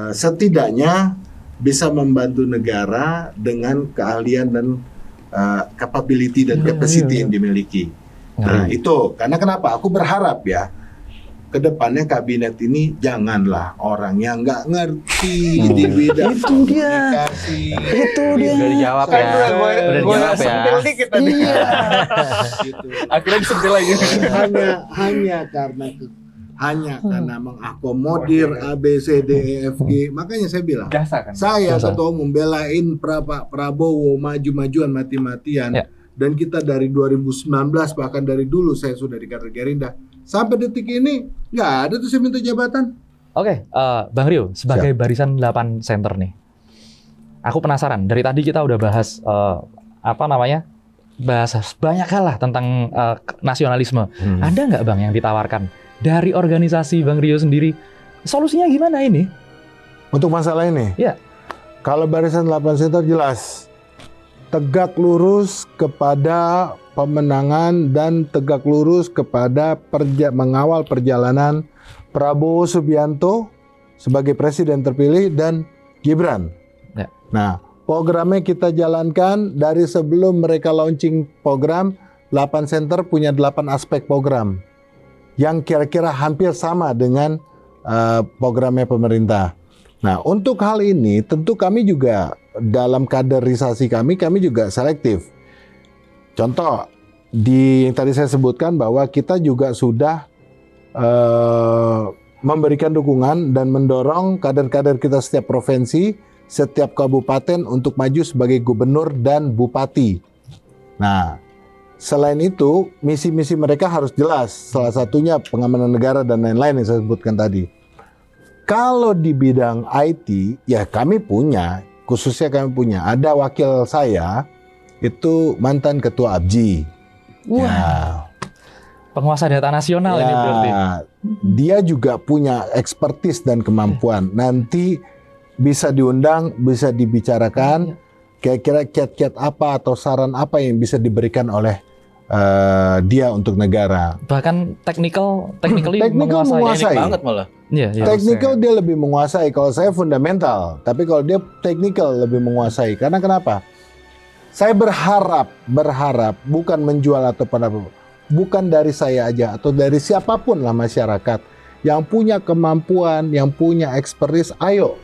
setidaknya bisa membantu negara dengan keahlian dan capability dan capacity yang dimiliki. Nah itu karena kenapa? Aku berharap ya kedepannya kabinet ini janganlah orang yang nggak ngerti di bidang Itu dia. komunikasi. Itu dia. Udah dijawab ya. Udah dijawab ya. dikit tadi. Gitu. Akhirnya disentil lagi. hanya karena mengakomodir A B C D E F G. Makanya saya bilang, Jasa kan. saya Jasa. ketua umum belain Pak Prabowo maju-majuan mati-matian. Ya. Dan kita dari 2019 bahkan dari dulu saya sudah di kader Gerindra sampai detik ini nggak ada tuh saya minta jabatan. Oke, Bang Rio, sebagai barisan 8 center nih, aku penasaran. Dari tadi kita udah bahas bahas banyak hal lah tentang nasionalisme. Ada nggak Bang yang ditawarkan dari organisasi Bang Rio sendiri? Solusinya gimana ini? Untuk masalah ini, Ya. kalau barisan 8 center jelas tegak lurus kepada pemenangan dan tegak lurus kepada mengawal perjalanan Prabowo Subianto sebagai presiden terpilih dan Gibran. Ya. Nah, programnya kita jalankan dari sebelum mereka launching program, 8 center punya 8 aspek program yang kira-kira hampir sama dengan programnya pemerintah. Nah, untuk hal ini tentu kami juga dalam kaderisasi kami juga selektif. Contoh, yang tadi saya sebutkan bahwa kita juga sudah memberikan dukungan dan mendorong kader-kader kita setiap provinsi, setiap kabupaten untuk maju sebagai gubernur dan bupati. Nah, selain itu, misi-misi mereka harus jelas. Salah satunya pengamanan negara dan lain-lain yang saya sebutkan tadi. Kalau di bidang IT, ya kami punya, khususnya kami punya. Ada wakil saya, itu mantan ketua ABJI. Wah. Ya. Penguasa data nasional ini berarti. Dia juga punya expertise dan kemampuan. Nanti bisa diundang, bisa dibicarakan. Kira-kira kiat-kiat apa atau saran apa yang bisa diberikan oleh dia untuk negara. Bahkan technically Technical menguasai. Banget malah. Iya, iya. Technical dia lebih menguasai. Kalau saya fundamental, tapi kalau dia technical lebih menguasai. Karena kenapa? Saya berharap bukan menjual atau bukan dari saya aja atau dari siapapun lah masyarakat yang punya kemampuan, yang punya expertise, ayo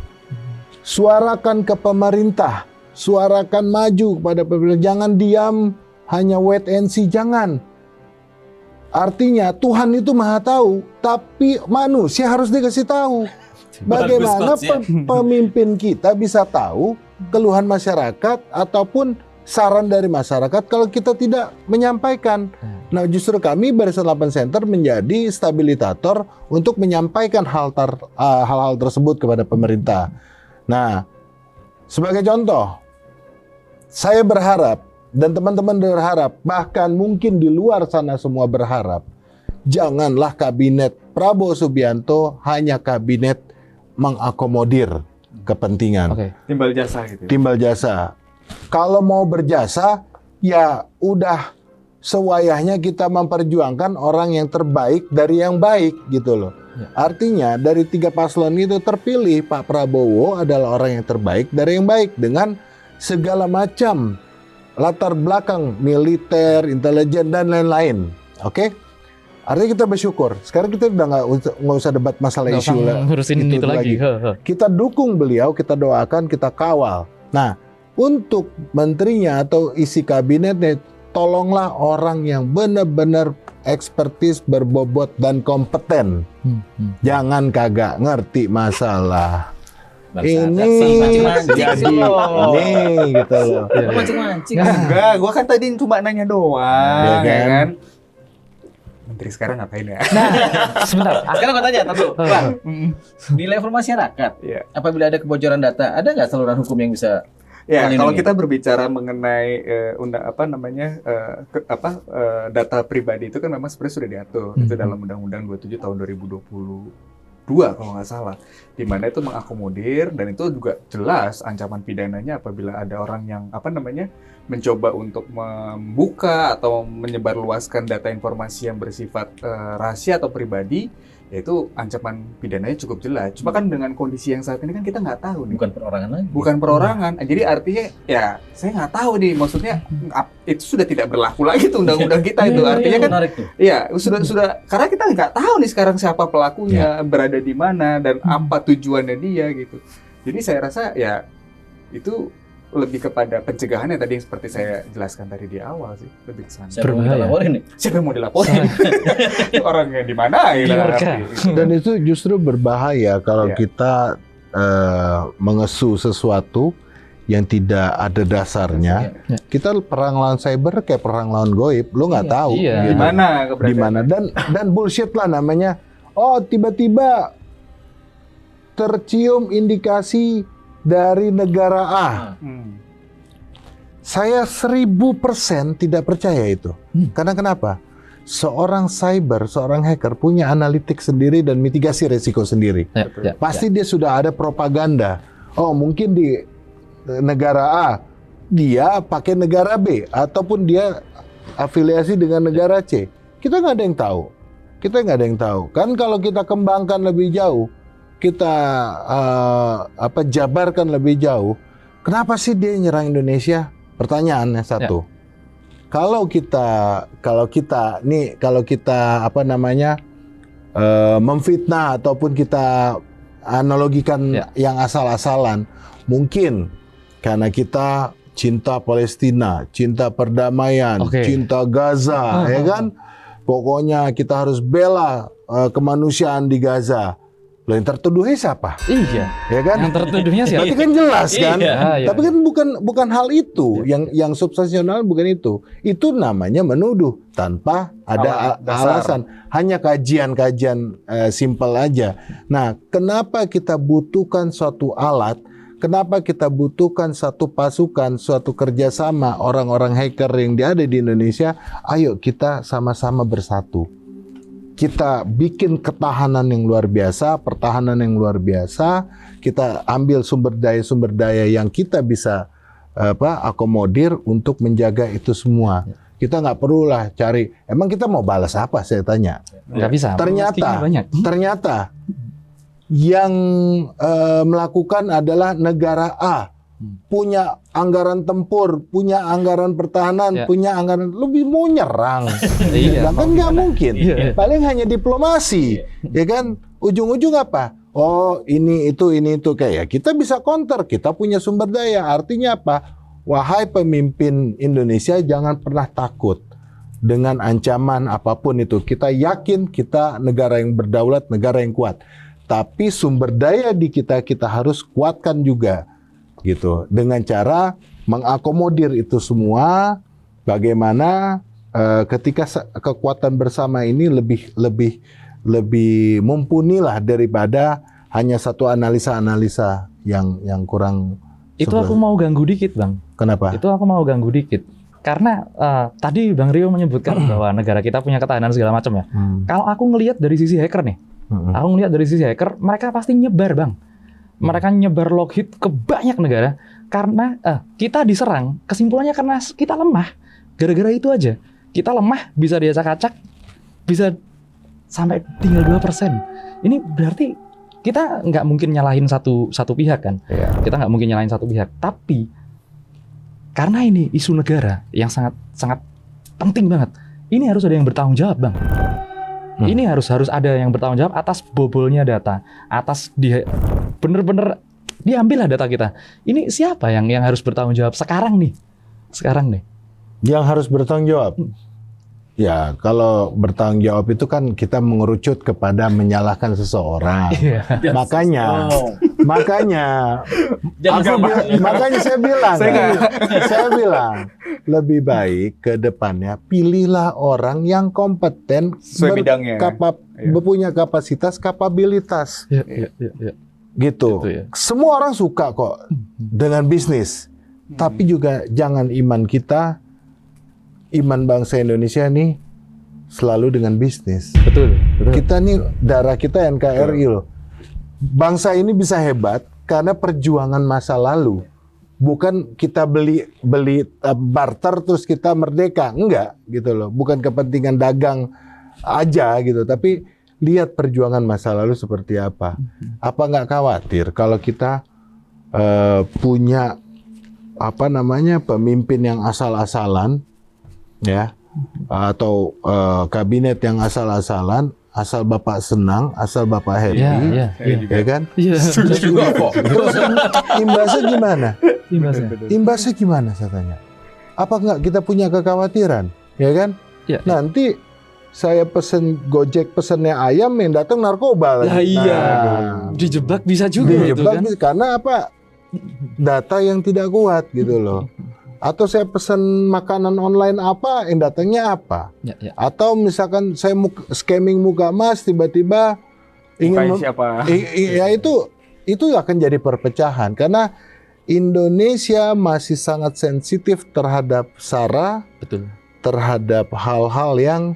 suarakan ke pemerintah, suarakan maju kepada pemerintah, jangan diam hanya wait and see, jangan. Artinya Tuhan itu maha tahu, tapi manusia harus dikasih tahu. Bagaimana pemimpin kita bisa tahu keluhan masyarakat ataupun saran dari masyarakat kalau kita tidak menyampaikan. Nah, justru kami Barisan 8 Center menjadi stabilitator untuk menyampaikan hal-hal tersebut kepada pemerintah. Nah, sebagai contoh, saya berharap dan teman-teman berharap, bahkan mungkin di luar sana semua berharap, janganlah kabinet Prabowo Subianto hanya kabinet mengakomodir kepentingan. Oke. Timbal jasa gitu. Timbal jasa. Kalau mau berjasa, ya udah sewayahnya kita memperjuangkan orang yang terbaik dari yang baik gitu loh. Artinya dari 3 paslon itu terpilih Pak Prabowo adalah orang yang terbaik dari yang baik dengan segala macam latar belakang militer, intelijen dan lain-lain. Oke? Artinya kita bersyukur. Sekarang kita udah nggak usah debat masalah Nggak isu usah ngurusin itu lagi. Kita dukung beliau, kita doakan, kita kawal. Nah, untuk menterinya atau isi kabinetnya, tolonglah orang yang benar-benar ekspertis, berbobot dan kompeten. Jangan kagak ngerti masalah. Ini jadi ini gitu loh. Mancing-mancing. Enggak, gua kan tadi cuma nanya doang, Ya ya kan? kan? Menteri sekarang ngapain ya? Sebentar. Sekarang gue tanya, Bang, di level masyarakat, Iya. apabila ada kebocoran data, ada nggak saluran hukum yang bisa Ya, melindungi? kalau kita berbicara mengenai data pribadi itu kan memang sebenarnya sudah diatur itu dalam Undang-Undang 27 tahun 2022 kalau nggak salah, di mana itu mengakomodir dan itu juga jelas ancaman pidananya apabila ada orang yang mencoba untuk membuka atau menyebarluaskan data informasi yang bersifat rahasia atau pribadi, yaitu ancaman pidananya cukup jelas. Cuma kan dengan kondisi yang saat ini kan kita nggak tahu nih. bukan perorangan lagi? Bukan perorangan. Jadi artinya ya saya nggak tahu nih, maksudnya itu sudah tidak berlaku lagi tuh undang-undang kita itu. Artinya kan menarik tuh. iya, sudah karena kita nggak tahu nih sekarang siapa pelakunya, berada di mana dan apa tujuannya dia gitu. Jadi saya rasa ya itu lebih kepada pencegahan yang tadi yang seperti saya jelaskan tadi di awal sih, lebih ke sana. Siapa yang mau kita laporin nih? Siapa yang mau dilaporin? Orangnya di mana gitu. Dan itu justru berbahaya kalau Iya. kita mengesu sesuatu yang tidak ada dasarnya. Kita perang lawan cyber kayak perang lawan goib, lo nggak tahu iya. Di gitu. mana Di keberadaannya? mana dan bullshit lah namanya. Oh, tiba-tiba tercium indikasi dari negara A. Saya 1000% tidak percaya itu. Karena kenapa? Seorang cyber, seorang hacker punya analitik sendiri dan mitigasi resiko sendiri. Pasti dia sudah ada propaganda. Oh, mungkin di negara A dia pakai negara B ataupun dia afiliasi dengan negara C. Kita nggak ada yang tahu. Kan kalau kita kembangkan lebih jauh, kita jabarkan lebih jauh. Kenapa sih dia nyerang Indonesia? Pertanyaannya satu. Kalau kita memfitnah ataupun kita analogikan yang asal-asalan, mungkin karena kita cinta Palestina, cinta perdamaian, cinta Gaza, ya kan? Pokoknya kita harus bela kemanusiaan di Gaza. Loh, yang tertuduhnya siapa? Iya. Ya kan? Yang tertuduhnya siapa? Berarti kan jelas kan? Iya. Tapi kan bukan hal itu. Yang substansial bukan itu. Itu namanya menuduh tanpa ada alasan. Hanya kajian-kajian simpel aja. Nah, kenapa kita butuhkan suatu alat? Kenapa kita butuhkan satu pasukan, suatu kerjasama orang-orang hacker yang ada di Indonesia? Ayo kita sama-sama bersatu. Kita bikin ketahanan yang luar biasa, pertahanan yang luar biasa. Kita ambil sumber daya yang kita bisa akomodir untuk menjaga itu semua. Kita nggak perlulah cari. Emang kita mau balas apa? Saya tanya. Nggak bisa. Ternyata yang melakukan adalah negara A. Punya anggaran tempur, punya anggaran pertahanan, punya anggaran, lebih mau nyerang. Kan nggak mungkin. Paling hanya diplomasi, ya kan? Ujung-ujung apa? Oh, ini itu kayak kita bisa counter, kita punya sumber daya. Artinya apa? Wahai pemimpin Indonesia, jangan pernah takut dengan ancaman apapun itu. Kita yakin kita negara yang berdaulat, negara yang kuat. Tapi sumber daya di kita harus kuatkan juga. Gitu, dengan cara mengakomodir itu semua, bagaimana ketika kekuatan bersama ini lebih mumpuni lah daripada hanya satu analisa yang kurang. Itu aku mau ganggu dikit, Bang. Kenapa? Itu aku mau ganggu dikit karena tadi Bang Rio menyebutkan bahwa negara kita punya ketahanan segala macam ya. Kalau aku ngelihat dari sisi hacker nih, mereka pasti nyebar, Bang. Mereka nyebar loghit ke banyak negara karena kita diserang. Kesimpulannya karena kita lemah. Gara-gara itu aja. Kita lemah, bisa diacak-acak, bisa sampai tinggal 2%. Ini berarti kita nggak mungkin nyalahin satu pihak kan? Iya. Kita nggak mungkin nyalahin satu pihak. Tapi karena ini isu negara yang sangat sangat penting banget, ini harus ada yang bertanggung jawab, Bang. Ini harus ada yang bertanggung jawab atas bobolnya data, atas dia bener-bener diambillah data kita. Ini siapa yang harus bertanggung jawab sekarang nih? Yang harus bertanggung jawab. Ya, kalau bertanggung jawab itu kan kita mengerucut kepada menyalahkan seseorang. Makanya saya bilang lebih baik ke depannya pilihlah orang yang kompeten, Sesuai bidangnya. punya kapasitas, kapabilitas. Iya. Gitu. Gitu ya. Semua orang suka kok dengan bisnis. Tapi juga jangan iman bangsa Indonesia nih selalu dengan bisnis. Betul. Kita nih darah kita NKRI loh. Bangsa ini bisa hebat karena perjuangan masa lalu. Bukan kita beli barter terus kita merdeka, enggak gitu loh. Bukan kepentingan dagang aja gitu, tapi lihat perjuangan masa lalu seperti apa. Apa nggak khawatir kalau kita punya pemimpin yang asal-asalan, ya, atau kabinet yang asal-asalan, asal Bapak senang, asal Bapak happy, Iya. ya kan? Iya. Terus imbasnya gimana saya tanya? Apa nggak kita punya kekhawatiran, ya kan? Ya. Nanti saya pesen Gojek, pesennya ayam, yang datang narkoba lagi. Lah iya. Nah, Dijebak bisa juga itu dijebak kan. karena apa? Data yang tidak kuat gitu loh. Atau saya pesen makanan online apa, yang datangnya apa? Ya. Atau misalkan saya scamming muka mas, tiba-tiba ingin siapa? ya itu akan jadi perpecahan karena Indonesia masih sangat sensitif terhadap SARA, Betul. terhadap hal-hal yang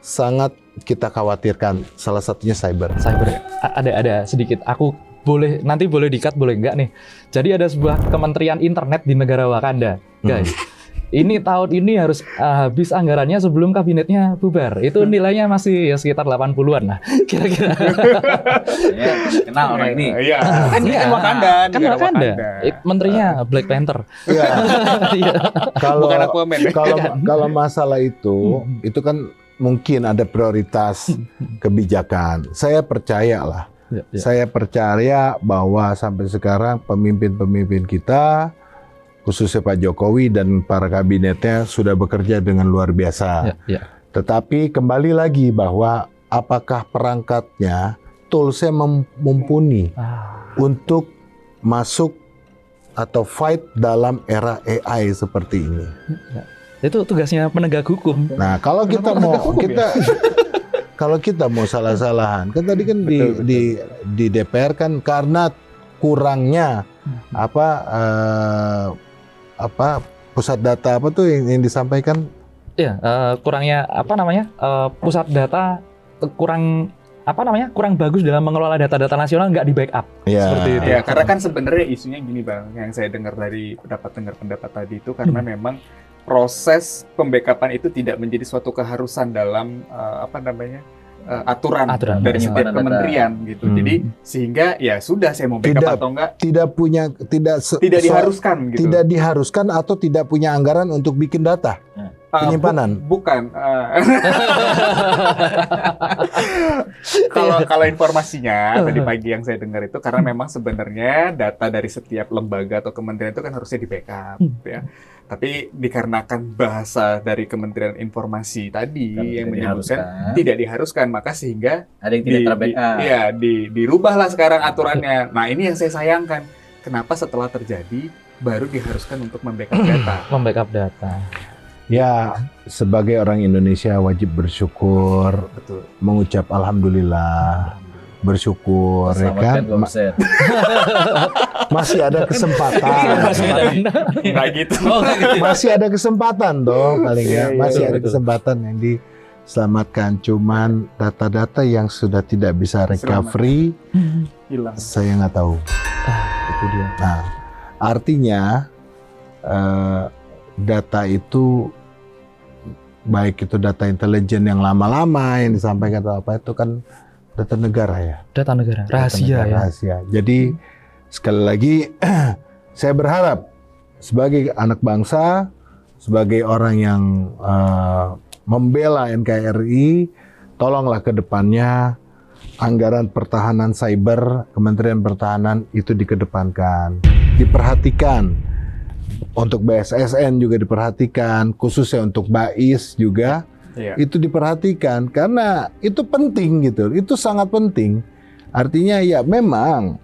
sangat kita khawatirkan. Salah satunya cyber. Ada sedikit. Aku nanti boleh di-cut, boleh enggak nih. Jadi ada sebuah kementerian internet di negara Wakanda, guys. Ini tahun ini harus habis anggarannya sebelum kabinetnya bubar. Itu nilainya masih ya sekitar 80-an lah, kira-kira. Ya, kenal orang ini. Iya. Kan Iya. Wakanda. Kan negara Wakanda. Menterinya Black Panther. Ya. Iya. Kalau Bukan Aquaman. kalau masalah itu kan mungkin ada prioritas kebijakan. Saya percaya lah. Ya. Saya percaya bahwa sampai sekarang pemimpin-pemimpin kita, khususnya Pak Jokowi dan para kabinetnya sudah bekerja dengan luar biasa. Ya. Tetapi kembali lagi bahwa apakah perangkatnya, toolsnya mumpuni untuk masuk atau fight dalam era AI seperti ini. Itu tugasnya penegak hukum. Nah, kalau kita mau salah-salahan, kan tadi kan di DPR kan karena kurangnya pusat data apa tuh yang disampaikan? Ya, kurangnya pusat data kurang bagus dalam mengelola data-data nasional, nggak di backup. Ya. Seperti itu. Ya, karena kan sebenarnya isunya gini Bang, yang saya dengar dari pendapat tadi itu karena memang proses pembackupan itu tidak menjadi suatu keharusan dalam aturan dari setiap Penyimpanan kementerian gitu. Jadi sehingga ya sudah saya mau backup atau enggak tidak diharuskan gitu. Tidak diharuskan atau tidak punya anggaran untuk bikin data. Penyimpanan. Bukan. Kalau informasinya tadi pagi yang saya dengar itu karena memang sebenarnya data dari setiap lembaga atau kementerian itu kan harusnya di backup ya. Tapi dikarenakan bahasa dari Kementerian Informasi tadi Kan yang tidak menyebutkan diharuskan. tidak diharuskan, maka sehingga Ada yang tidak terbackup. dirubahlah sekarang aturannya. Nah, ini yang saya sayangkan. Kenapa setelah terjadi baru diharuskan untuk membackup data? Membackup data. Ya, sebagai orang Indonesia wajib bersyukur, Betul. mengucap alhamdulillah, bersyukur ya kan. Selamatkan Gomset. Masih ada kesempatan. Nggak gitu. Masih ada kesempatan dong paling ya. Masih ada kesempatan yang diselamatkan. Cuman data-data yang sudah tidak bisa recovery, Hilang. saya nggak tahu. Itu dia. Nah, artinya data itu baik itu data intelijen yang lama-lama yang disampaikan atau apa, itu kan data negara ya. Data negara, rahasia ya. Rahasia. Jadi sekali lagi saya berharap sebagai anak bangsa, sebagai orang yang membela NKRI, tolonglah ke depannya anggaran pertahanan cyber Kementerian Pertahanan itu dikedepankan, diperhatikan. Untuk BSSN juga diperhatikan, khususnya untuk BAIS juga. Iya. Itu diperhatikan karena itu penting gitu, itu sangat penting. Artinya ya memang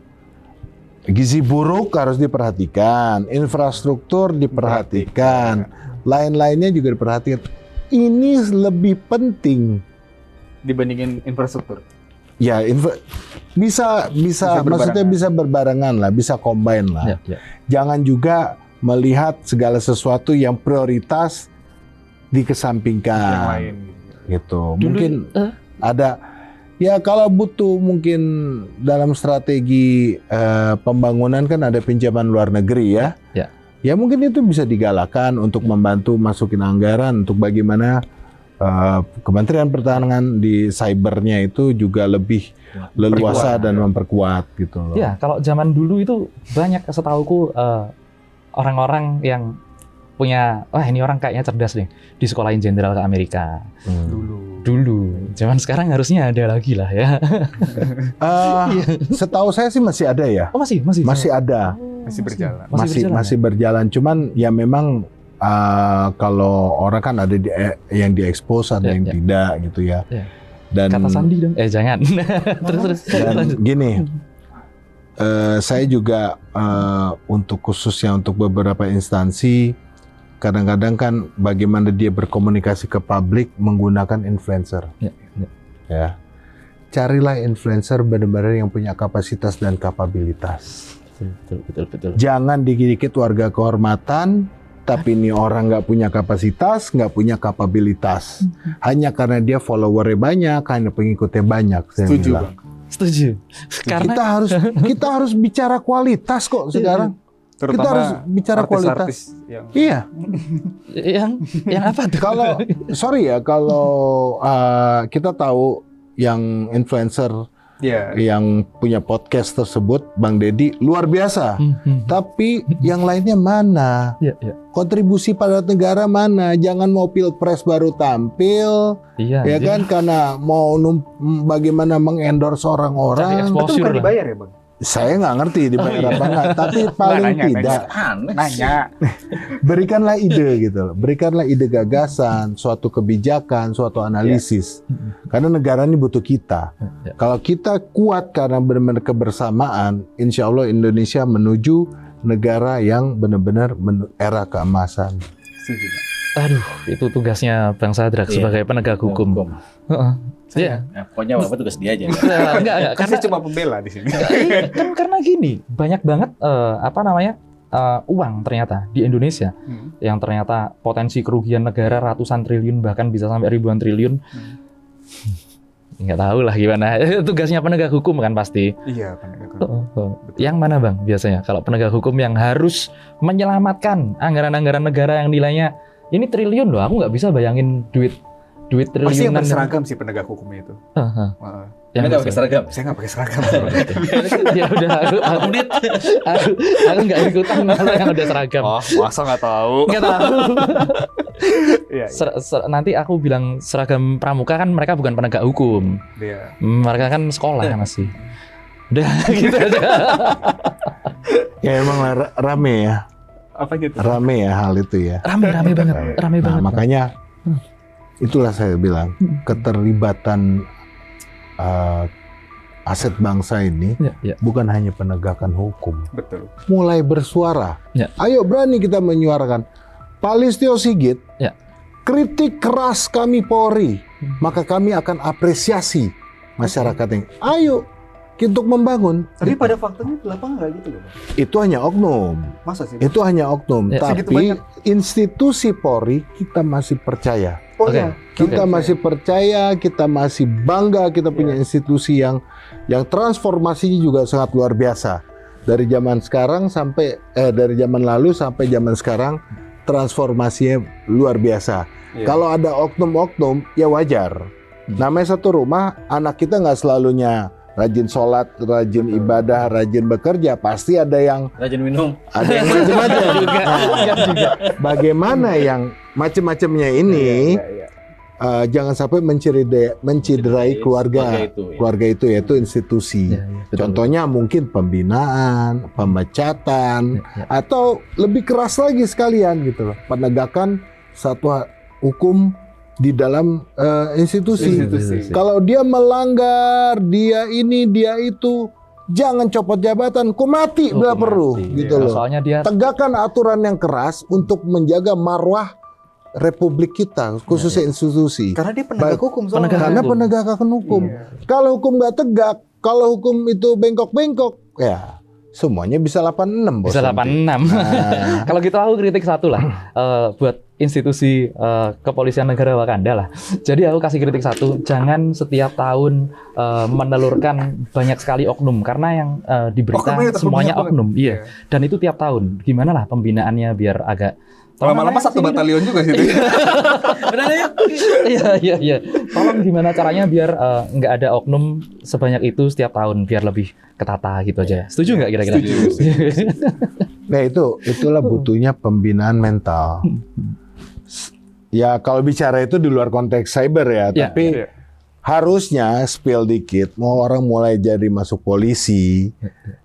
gizi buruk harus diperhatikan, infrastruktur diperhatikan, lain-lainnya juga diperhatikan. Ini lebih penting Dibandingin infrastruktur. ya. Bisa maksudnya bisa berbarengan lah, bisa combine lah. Ya, ya. Jangan juga melihat segala sesuatu yang prioritas dikesampingkan. Yang lain. Gitu. Mungkin ada ya, kalau butuh mungkin dalam strategi pembangunan kan ada pinjaman luar negeri ya. Ya. Ya mungkin itu bisa digalakan untuk membantu masukin anggaran untuk bagaimana Kementerian Pertahanan di cybernya itu juga lebih leluasa dan memperkuat gitu loh. Ya, kalau zaman dulu itu banyak setauku orang-orang yang punya, wah ini orang kayaknya cerdas nih, disekolahin jenderal ke Amerika. Dulu. Zaman sekarang harusnya ada lagi lah ya. Setahu saya sih masih ada ya. Oh masih ada. Masih berjalan. Masih berjalan. Cuman ya memang kalau orang kan ada yang diekspos, ada yang tidak gitu ya. Dan kata Sandi dong. Jangan. terus. Dan gini, saya juga untuk khususnya untuk beberapa instansi, kadang-kadang kan bagaimana dia berkomunikasi ke publik menggunakan influencer. Ya. Carilah influencer benar-benar yang punya kapasitas dan kapabilitas. Betul. Jangan dikit-dikit warga kehormatan, tapi ini orang nggak punya kapasitas, nggak punya kapabilitas. Hanya karena dia followernya banyak, hanya pengikutnya banyak. Setuju. Karena Kita harus bicara kualitas kok sekarang. Terutama kita harus bicara kualitas. Yang... Iya. yang apa tuh? Kalau kalau kita tahu yang influencer yang punya podcast tersebut, Bang Deddy luar biasa. Tapi yang lainnya mana? Kontribusi pada negara mana? Jangan mau pilpres baru tampil, ya kan? Karena mau bagaimana mengendorse orang-orang. Itu bukan dibayar ya, Bang? Saya nggak ngerti dibayar apa nggak, tapi paling tidak nanya. Berikanlah ide gitu loh. Berikanlah ide gagasan, suatu kebijakan, suatu analisis. Karena negara ini butuh kita. Kalau kita kuat karena benar-benar kebersamaan, insya Allah Indonesia menuju negara yang benar-benar era keemasan. Aduh, itu tugasnya Bang Sadrak sebagai penegak hukum. Iya. Pokoknya apa tugas dia aja. Enggak. Karena cuma pembela di sini. Kan karena gini, banyak banget uang ternyata di Indonesia yang ternyata potensi kerugian negara ratusan triliun bahkan bisa sampai ribuan triliun. Nggak tahu lah gimana. Tugasnya penegak hukum kan pasti. Iya, penegak hukum. Yang mana Bang biasanya kalau penegak hukum yang harus menyelamatkan anggaran-anggaran negara yang nilainya ini triliun loh. Aku nggak bisa bayangin duit triliunan. Pasti yang berseragam sih penegak hukumnya itu. Yang nggak pakai seragam? Saya nggak pakai seragam. Ya udah, aku nggak ikutan kalau yang udah seragam. Oh, masa nggak tahu? Nggak tahu. Iya. Nanti aku bilang seragam pramuka kan mereka bukan penegak hukum. Iya. Mereka kan sekolah masih. Udah gitu aja. Ya emang rame ya. Apa gitu? Rame ya hal itu ya. Rame banget. Rame banget. Makanya itulah saya bilang keterlibatan aset bangsa ini bukan hanya penegakan hukum. Betul. Mulai bersuara. Ayo berani kita menyuarakan. Pak Listio Sigit, kritik keras kami Polri, maka kami akan apresiasi masyarakat yang ayo untuk membangun. Tapi pada faktanya di lapangan nggak gitu loh, Bang. Itu hanya oknum. Masa sih? Itu hanya oknum. Segitu Tapi banyak. institusi Polri kita masih percaya. Kita masih percaya, kita masih bangga kita punya institusi yang transformasinya juga sangat luar biasa. Dari zaman sekarang sampai dari zaman lalu sampai zaman sekarang transformasinya luar biasa. Kalau ada oknum-oknum, ya wajar. Namanya satu rumah, anak kita nggak selalunya rajin sholat, rajin ibadah, rajin bekerja. Pasti ada yang Rajin minum. macam-macam. Nah, bagaimana yang macam-macamnya ini jangan sampai menciderai keluarga itu yaitu institusi. Contohnya mungkin pembinaan, pemecatan, atau lebih keras lagi sekalian gitu loh, penegakan satu hukum di dalam institusi. Kalau dia melanggar, dia ini, dia itu, jangan copot jabatan, kok mati bila perlu, gitu loh. Soalnya dia Tegakkan aturan yang keras untuk menjaga marwah Republik kita, khususnya institusi. Karena dia penegak hukum soalnya. Karena penegakan hukum. Kalau hukum nggak tegak, kalau hukum itu bengkok-bengkok, ya semuanya bisa 86, bos. bisa 86. Kalau gitu aku kritik satu lah buat institusi kepolisian negara Wakanda lah. Jadi aku kasih kritik satu, jangan setiap tahun menelurkan banyak sekali oknum, karena yang di berita Oknumnya terlalu semuanya banyak oknum. banget. Iya. Dan itu tiap tahun. Gimana lah pembinaannya biar agak Lama-lama satu batalion juga sih. Benar ya? Iya. Tolong gimana caranya biar nggak ada oknum sebanyak itu setiap tahun, biar lebih ketata gitu aja. Setuju nggak kira-kira? Setuju. Nah itulah butuhnya pembinaan mental. Ya kalau bicara itu di luar konteks cyber ya, Ya. tapi harusnya spill dikit, mau orang mulai jadi masuk polisi,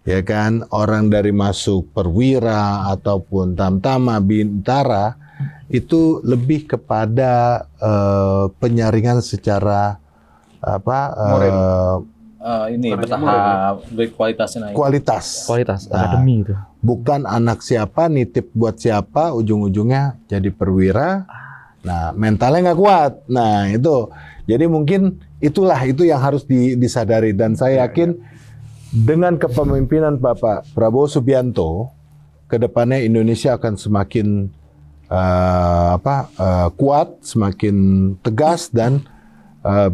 ya kan, orang dari masuk perwira ataupun tamtama, bintara, itu lebih kepada penyaringan secara Ini bertahap, kualitasnya naik. kualitas. Kualitas Nah, akademi itu. Bukan anak siapa nitip buat siapa, ujung-ujungnya jadi perwira. Nah, mentalnya nggak kuat. Nah, itu. Jadi mungkin itu yang harus disadari. Dan saya yakin dengan kepemimpinan Bapak Prabowo Subianto, ke depannya Indonesia akan semakin kuat, semakin tegas, dan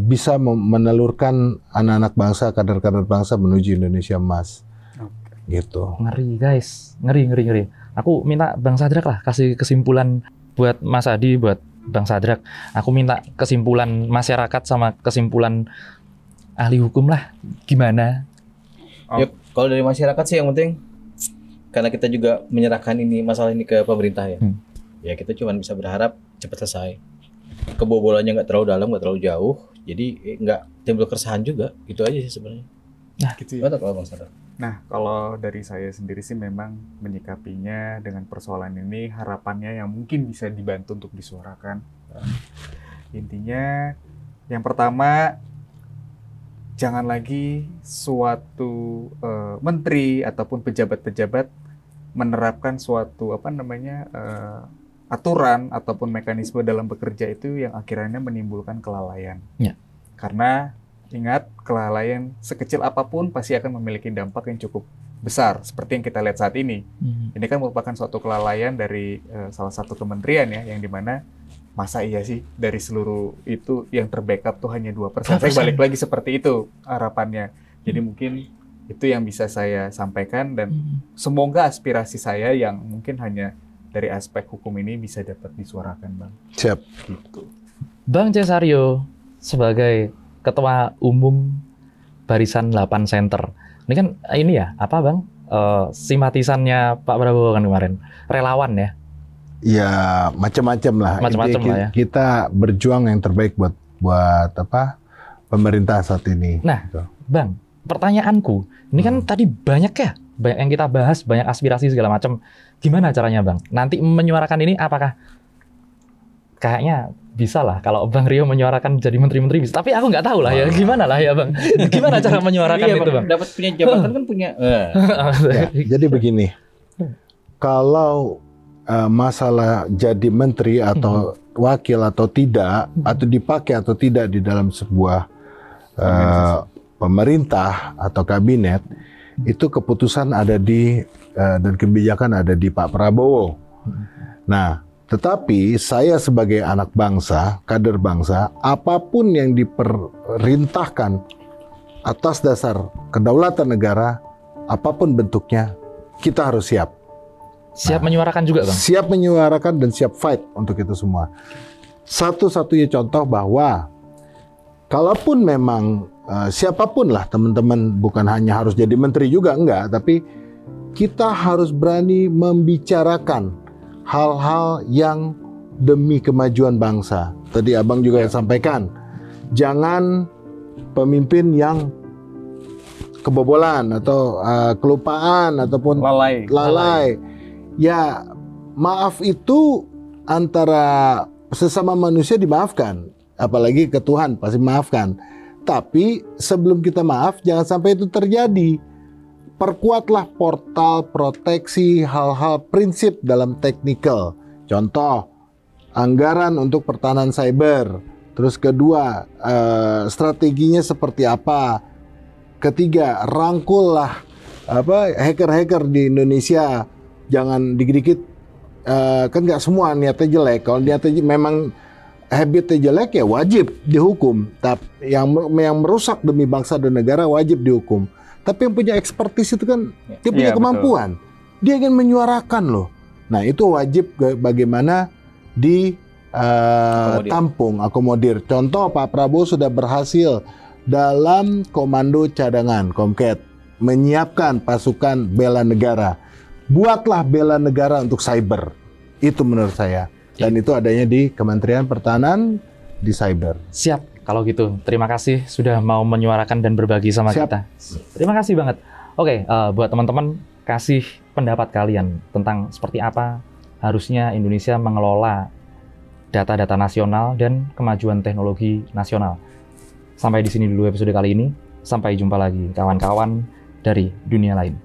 bisa menelurkan anak-anak bangsa, kader-kader bangsa menuju Indonesia emas. Gitu. Ngeri guys, ngeri. Aku minta Bang Sadrak lah kasih kesimpulan buat Mas Adi, buat Bang Sadrak. Aku minta kesimpulan masyarakat sama kesimpulan ahli hukum lah. Gimana? Yuk, kalau dari masyarakat sih yang penting, karena kita juga menyerahkan masalah ini ke pemerintah ya. Ya kita cuma bisa berharap cepat selesai. Kebobolannya nggak terlalu dalam, nggak terlalu jauh, jadi nggak timbul keresahan juga. Itu aja sih sebenarnya. Nah, Gitu ya. Gimana kalau Bang Sadar? Nah, kalau dari saya sendiri sih memang menyikapinya dengan persoalan ini, harapannya yang mungkin bisa dibantu untuk disuarakan. Intinya, yang pertama, jangan lagi suatu menteri ataupun pejabat-pejabat menerapkan suatu aturan ataupun mekanisme dalam bekerja itu yang akhirnya menimbulkan kelalaian. Ya. Karena ingat, kelalaian sekecil apapun pasti akan memiliki dampak yang cukup besar, seperti yang kita lihat saat ini. Ini kan merupakan suatu kelalaian dari salah satu kementerian ya, yang dimana masa iya sih dari seluruh itu yang terbackup tuh hanya 2%. Saya balik lagi seperti itu harapannya. Jadi mungkin itu yang bisa saya sampaikan, dan semoga aspirasi saya yang mungkin hanya dari aspek hukum ini bisa dapat disuarakan, Bang. Siap. Gitu. Bang Cesario sebagai Ketua Umum Barisan 8 Center. Ini kan ya, Bang? Simpatisannya Pak Prabowo kan kemarin. Relawan ya? Ya macam-macam lah. Macam-macam Intinya lah ya. Kita berjuang yang terbaik buat pemerintah saat ini. Nah, Gitu. Bang, pertanyaanku, ini kan tadi banyak yang kita bahas, banyak aspirasi segala macam. Gimana caranya, Bang? Nanti menyuarakan ini apakah kayaknya bisa lah kalau Bang Rio menyuarakan jadi menteri-menteri bisa. Tapi aku nggak tahu lah ya, gimana lah ya, Bang. Gimana cara menyuarakan Iya, itu, Bang? Dapat punya jabatan kan punya. Ya, jadi begini, kalau masalah jadi menteri atau wakil atau tidak, atau dipakai atau tidak di dalam sebuah pemerintah atau kabinet, itu keputusan ada di dan kebijakan ada di Pak Prabowo. Nah, tetapi saya sebagai anak bangsa, kader bangsa, apapun yang diperintahkan atas dasar kedaulatan negara, apapun bentuknya, kita harus siap. Siap menyuarakan juga, Bang? Siap menyuarakan dan siap fight untuk itu semua. satu-satunya contoh bahwa kalaupun memang siapapun lah teman-teman, bukan hanya harus jadi menteri juga, enggak, tapi kita harus berani membicarakan hal-hal yang demi kemajuan bangsa. Tadi Abang juga sampaikan, jangan pemimpin yang kebobolan atau kelupaan ataupun lalai. Ya, maaf itu antara sesama manusia dimaafkan, apalagi ke Tuhan pasti maafkan. Tapi sebelum kita maaf, jangan sampai itu terjadi. Perkuatlah portal proteksi hal-hal prinsip dalam teknikal. Contoh, anggaran untuk pertahanan cyber. Terus kedua, strateginya seperti apa. Ketiga, rangkullah hacker-hacker di Indonesia. Jangan dikit-dikit, kan nggak semua niatnya jelek. Kalau niatnya memang habitnya jelek ya wajib dihukum. Tapi yang merusak demi bangsa dan negara wajib dihukum. Tapi yang punya ekspertis itu kan dia punya kemampuan. Betul. Dia ingin menyuarakan loh. Nah itu wajib bagaimana ditampung, akomodir. Contoh Pak Prabowo sudah berhasil dalam Komando Cadangan Komcat menyiapkan pasukan bela negara. Buatlah bela negara untuk cyber. Itu menurut saya. Dan itu adanya di Kementerian Pertahanan di cyber. Siap. Kalau gitu, terima kasih sudah mau menyuarakan dan berbagi sama kita. Terima kasih banget. Oke, buat teman-teman, kasih pendapat kalian tentang seperti apa harusnya Indonesia mengelola data-data nasional dan kemajuan teknologi nasional. Sampai di sini dulu episode kali ini. Sampai jumpa lagi kawan-kawan dari dunia lain.